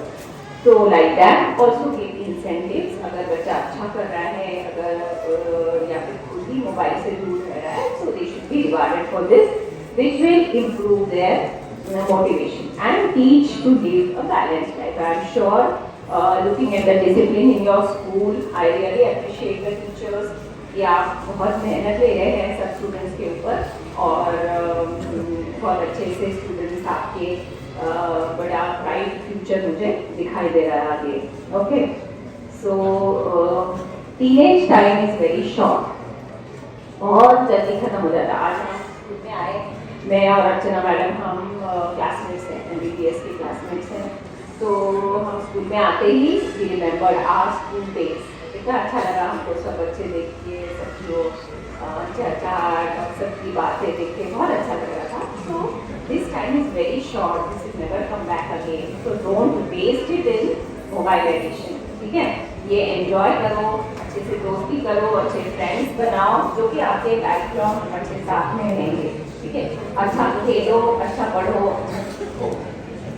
So like that, also give incentives. अगर बच्चा अच्छा कर रहा है, अगर या फिर खुद ही मोबाइल से दूर रह रहा है, so they should be rewarded for this, which will improve their motivation and teach to live a balanced life. I am sure, looking at the discipline in your school, I really appreciate the teachers कि आप बहुत मेहनत ले रहे हैं सब students के ऊपर, और बहुत अच्छे से स्टूडेंट्स आपके बड़ा ब्राइट फ्यूचर मुझे दिखाई दे रहा है आगे. Okay, so teenage time is very short, बहुत जल्दी खत्म हो जाता है. आज हम स्कूल में आए, मैं और अर्चना मैडम हम क्लासमेट्स हैं, MBBS के क्लासमेट्स हैं. तो हम स्कूल में आते ही we remember our school days. कितना अच्छा लगा हमको सब बच्चे देख के, सबकी चर्चा और सबकी बातें देख के बहुत अच्छा लग रहा था. सो this time is very short, this will never come back again, so don't waste it in mobile addiction. ठीक है, ये एंजॉय करो, अच्छे से दोस्ती करो, अच्छे फ्रेंड्स बनाओ जो कि आपके लाइफ लॉन्ग अच्छे साथ में रहेंगे. ठीक है, अच्छा खेलो, अच्छा पढ़ो.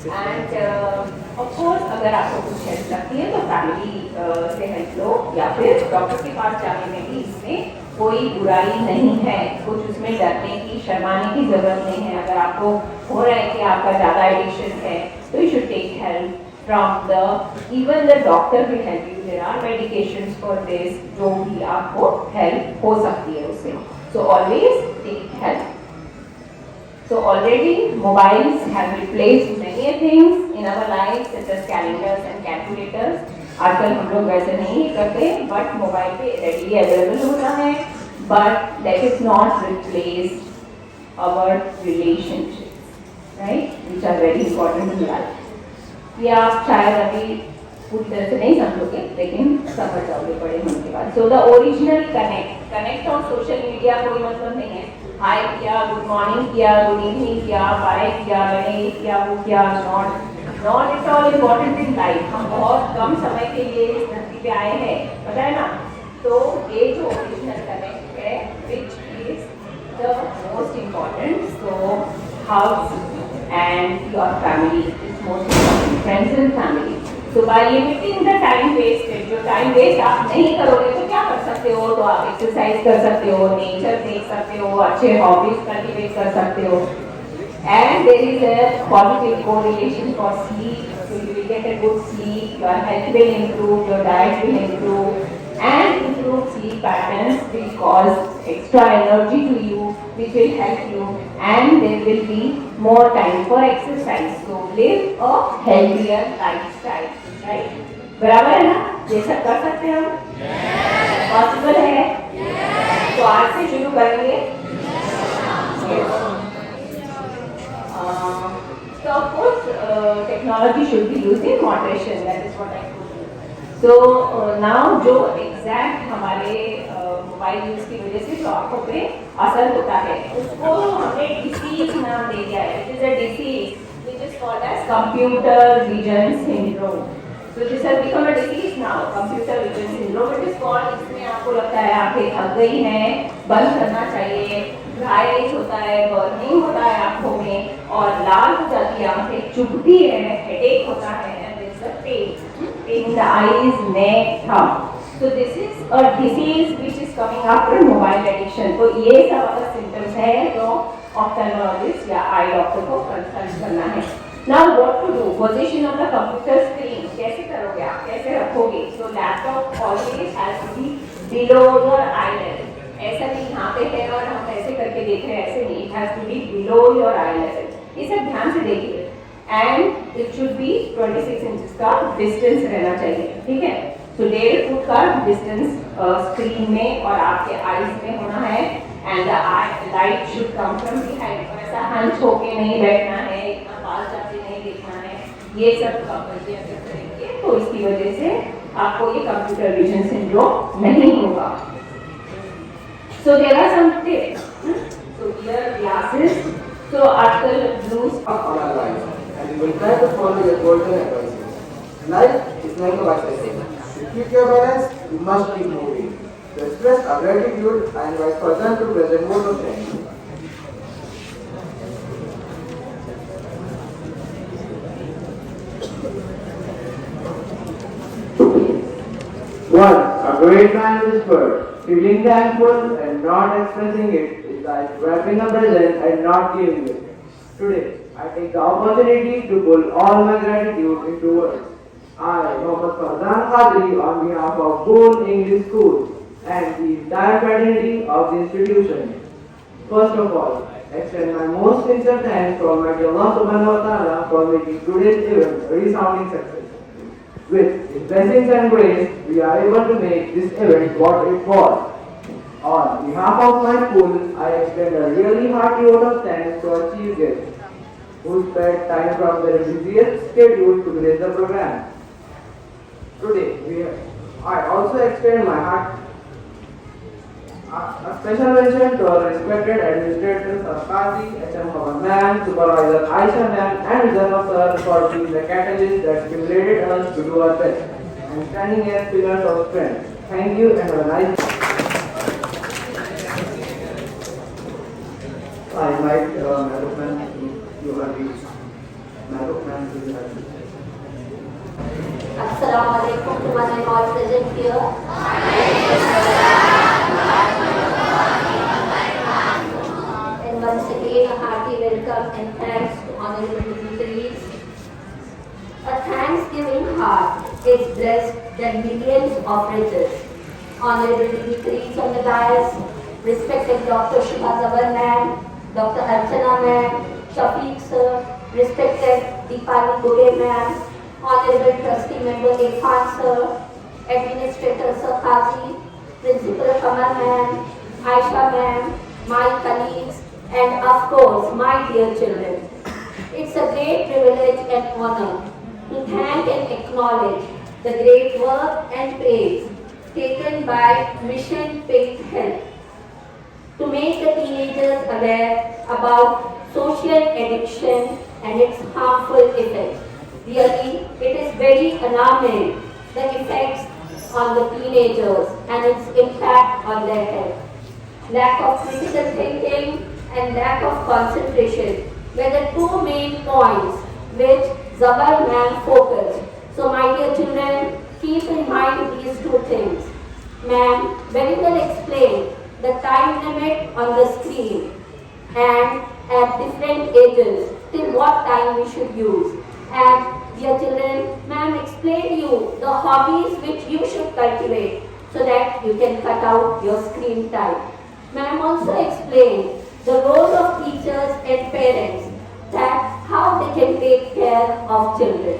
एंड ऑफ कोर्स अगर आपको कुछ हेल्प लगती है तो फैमिली से हेल्प लो, या फिर डॉक्टर के पास जाने में भी इसमें कोई बुराई नहीं है. कुछ उसमें डरने की, शर्माने की जरूरत नहीं है. अगर आपको हो रहा है कि आपका ज़्यादा एडिक्शन है तो you should take help from the, even the doctor will help you. There are medications for this जो भी आपको हेल्प हो सकती है उससे. So always take help. So already mobiles have replaced many things in our lives such as calendars and calculators. आजकल हम लोग वैसे नहीं करते, बट मोबाइल पे रेडीली अवेलेबल होता है, but that is not replaced our relationships, right? Which are very important in life. ये आप शायद अभी पूरी तरह से नहीं समझोगे, लेकिन समझ जाओगे बड़े होने के बाद. So the original connect on social media कोई मतलब नहीं है. हाय किया, गुड मॉर्निंग किया, गुड इवनिंग किया, बाय किया, मैंने किया, वो किया. Not it all important in life. हम बहुत कम समय के लिए इस धरती पे आए हैं, पता है ना. तो ये जो ओरिजिनल कनेक्ट है, which is the most important. So house and your family is most important, friends and family. तो by limiting the time wasted, जो टाइम वेस्ट आप नहीं करोगे तो क्या कर सकते हो. तो आप एक्सरसाइज कर सकते हो, नेचर देख सकते हो, अच्छे हॉबीज कल्टीवेट कर सकते हो. And there is a positive correlation for sleep. So you will get a good sleep, your health will improve, your diet will improve, and improved sleep patterns will cause extra energy to you, which will help you, and there will be more time for exercise. So live a healthier lifestyle, right? बराबर है ना? ये सब कर सकते हैं हम? Possible है? तो आज से शुरू करेंगे. So of course technology should be used in moderation. That is what I told you. So now जो एग्जैक्ट हमारे मोबाइल यूज की वजह से जो आंखों पे असर होता है उसको हमने डिसीज नाम दे दिया है. It is a disease which is called as computer vision syndrome. So this has become a disease now, computer vision syndrome. It is called, इसमें आपको लगता है आंखें थक गई हैं, बंद करना चाहिए, ड्राइनेस होता है, बर्निंग होता है आंखों में और लाल हो जाती है आंखें, चुभती है, हेडेक होता है, and there is a pain in the eyes, neck, thumb. So this is a disease which is coming after mobile addiction. तो ये सब अगर symptoms है तो ophthalmologist या eye doctor को consult करना है. Now what to do? Position of the computer screen कैसे करोगे आप, कैसे रखोगे? So laptop always has to be below your eye level. ऐसा नहीं यहाँ पे है और हम ऐसे करके देख रहे हैं, ऐसे नहीं. It has to be below your eye level. ये सब ध्यान से देखिए. And it should be 26 inches का distance रहना चाहिए, ठीक है? So 1.5 फुट का distance स्क्रीन में और आपके आईज में होना है. And the light should come from behind. ऐसा हंच होके नहीं बैठना है, इतना बाल चाचे नहीं देखना है. ये सब प्रॉपर्टी अगर करेंगे तो इसकी वजह से आपको ये कंप्यूटर विजन सिंड्रोम नहीं होगा. So there are some tips. So here glasses. So आजकल blues On our life, and we will try to follow your golden advices. Life is like a bicycle. To keep your balance, you must keep moving. To express our gratitude, I invite Fazan to present vote of thanks. One, a great man is word. Feeling thankful and not expressing it is like wrapping a present and not giving it. Today, I take the opportunity to pull all my gratitude into words. I, Mohammad Farzan Qadri, on behalf of Boone English School and the entire fraternity of the institution. First of all, extend my most sincere thanks to Almighty Allah Subhanahu wa Ta'ala for making today's event a resounding success. With His blessings and grace, we are able to make this event what it was. On behalf of my school, I extend a really hearty vote of thanks to our chief guests, who spared time from their busiest schedule to grace the program. Today, I also extend my a special mention to our respected administrators Sarkazi, HM Havan Ma'am, Supervisor Aisha Ma'am and Zama Sir for being the catalyst that stimulated us to do our best and standing as pillars of strength. Thank you and have a nice day. I invite Madhukman to have the Madhukman to have the Assalamu alaikum to one and all present here. And once again a hearty welcome and thanks to honorable dignitaries. A thanksgiving heart is blessed than millions of riches. Honorable dignitaries on the dais, respected Dr. Shubha Zawar Ma'am, Dr. Archana Ma'am, Shafiq Sir, respected Deepali Gule Ma'am, Honorable Trustee Member Irfan Sir, Administrator Sir Qazi, Principal Kamal Ma'am, Aisha Ma'am, my colleagues, and of course my dear children. It's a great privilege and honor to thank and acknowledge the great work and praise taken by Mission Pink Health to make the teenagers aware about social addiction and its harmful effects. Really, it is very alarming, the effects on the teenagers and its impact on their health. Lack of critical thinking and lack of concentration were the two main points which Zabar Ma'am focused. So my dear children, keep in mind these two things. Ma'am very well explained the time limit on the screen and at different ages till what time we should use. And dear children, Ma'am explained you the hobbies which you should cultivate so that you can cut out your screen time. Ma'am also explained the role of teachers and parents, that how they can take care of children.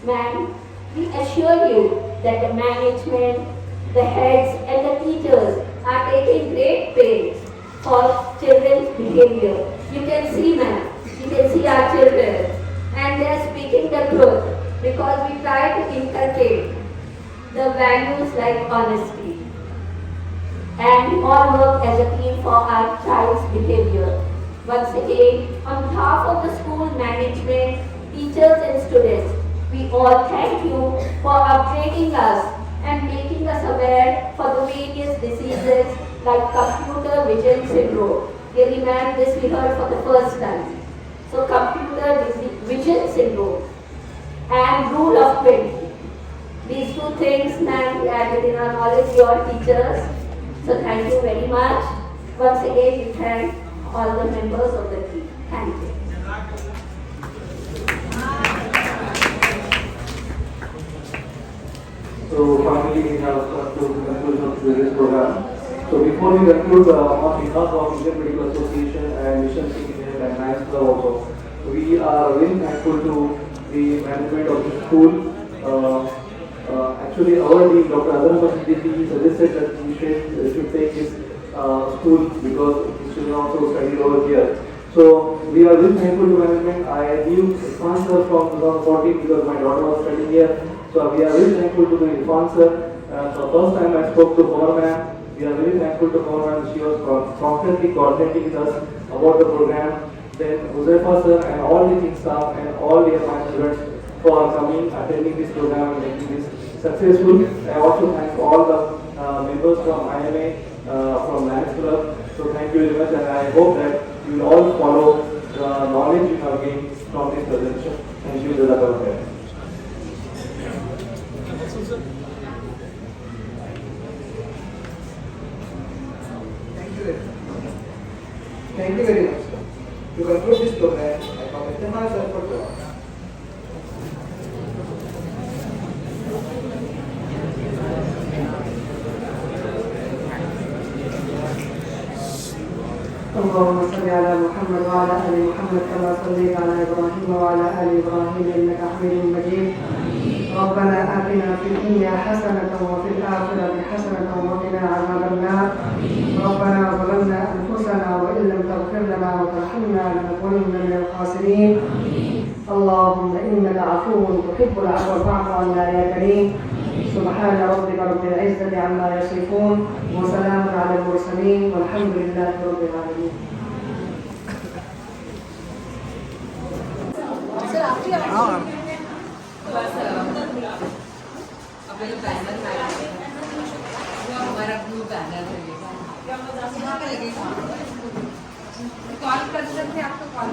Ma'am, we assure you that the management, the heads and the teachers are taking great pains for children's behavior. You can see, ma'am, you can see our children and they are speaking the truth because we try to inculcate the values like honesty. And we all work as a team for our child's behavior. Once again, on behalf of the school management, teachers and students, we all thank you for upgrading us and making us aware for the various diseases like computer vision syndrome. Really ma'am, this we heard for the first time. So computer vision syndrome and rule of 20. These two things ma'am we added in our knowledge, your teachers. So thank you very much. Once again we thank all the members of the team. Thank you. So finally we have come to the conclusion of this program. So before we conclude, on behalf of Indian Medical Association and Mission Senior and Lions Club also, we are very thankful to the management of the school. Actually, our team, Dr. Azam Siddiqui, suggested that we should take this school because the children also studied over here. So we are very thankful to management. I knew sponsor from 2014 because my daughter was studying here. So we are very thankful to the sponsor. For the first time I spoke to Kumar ma'am. We are very thankful to Kumar ma'am. She was constantly coordinating with us about the program. Then Huzaifa sir and all the teaching staff and all the students for coming, attending this program and making this successful. I also thank all the members from IMA, from Lions Club. So thank you very much, and I hope that you will all follow the knowledge you have gained from this presentation. Thank you, Jazakallah. Thank you very much, sir. To conclude this program, I commit myself for dua. اللهم صل على محمد وعلى ال محمد كما صليت على ابراهيم وعلى ال ابراهيم انك حميد مجيد. ربنا آتنا في الدنيا حسنة وفي الآخرة حسنة وقنا عذاب النار. ربنا ظلمنا أنفسنا وإن لم تغفر لنا وترحمنا لنكونن من الخاسرين. اللهم إنك عفو تحب العفو فاعف عنا يا كريم. سبحان ربك رب العزة عما يصفون وسلام على المرسلين والحمد لله رب العالمين. अपने banner लगाए वो हमारा blue banner है यहाँ पे लगेगा call कर सकते हैं आपको कॉल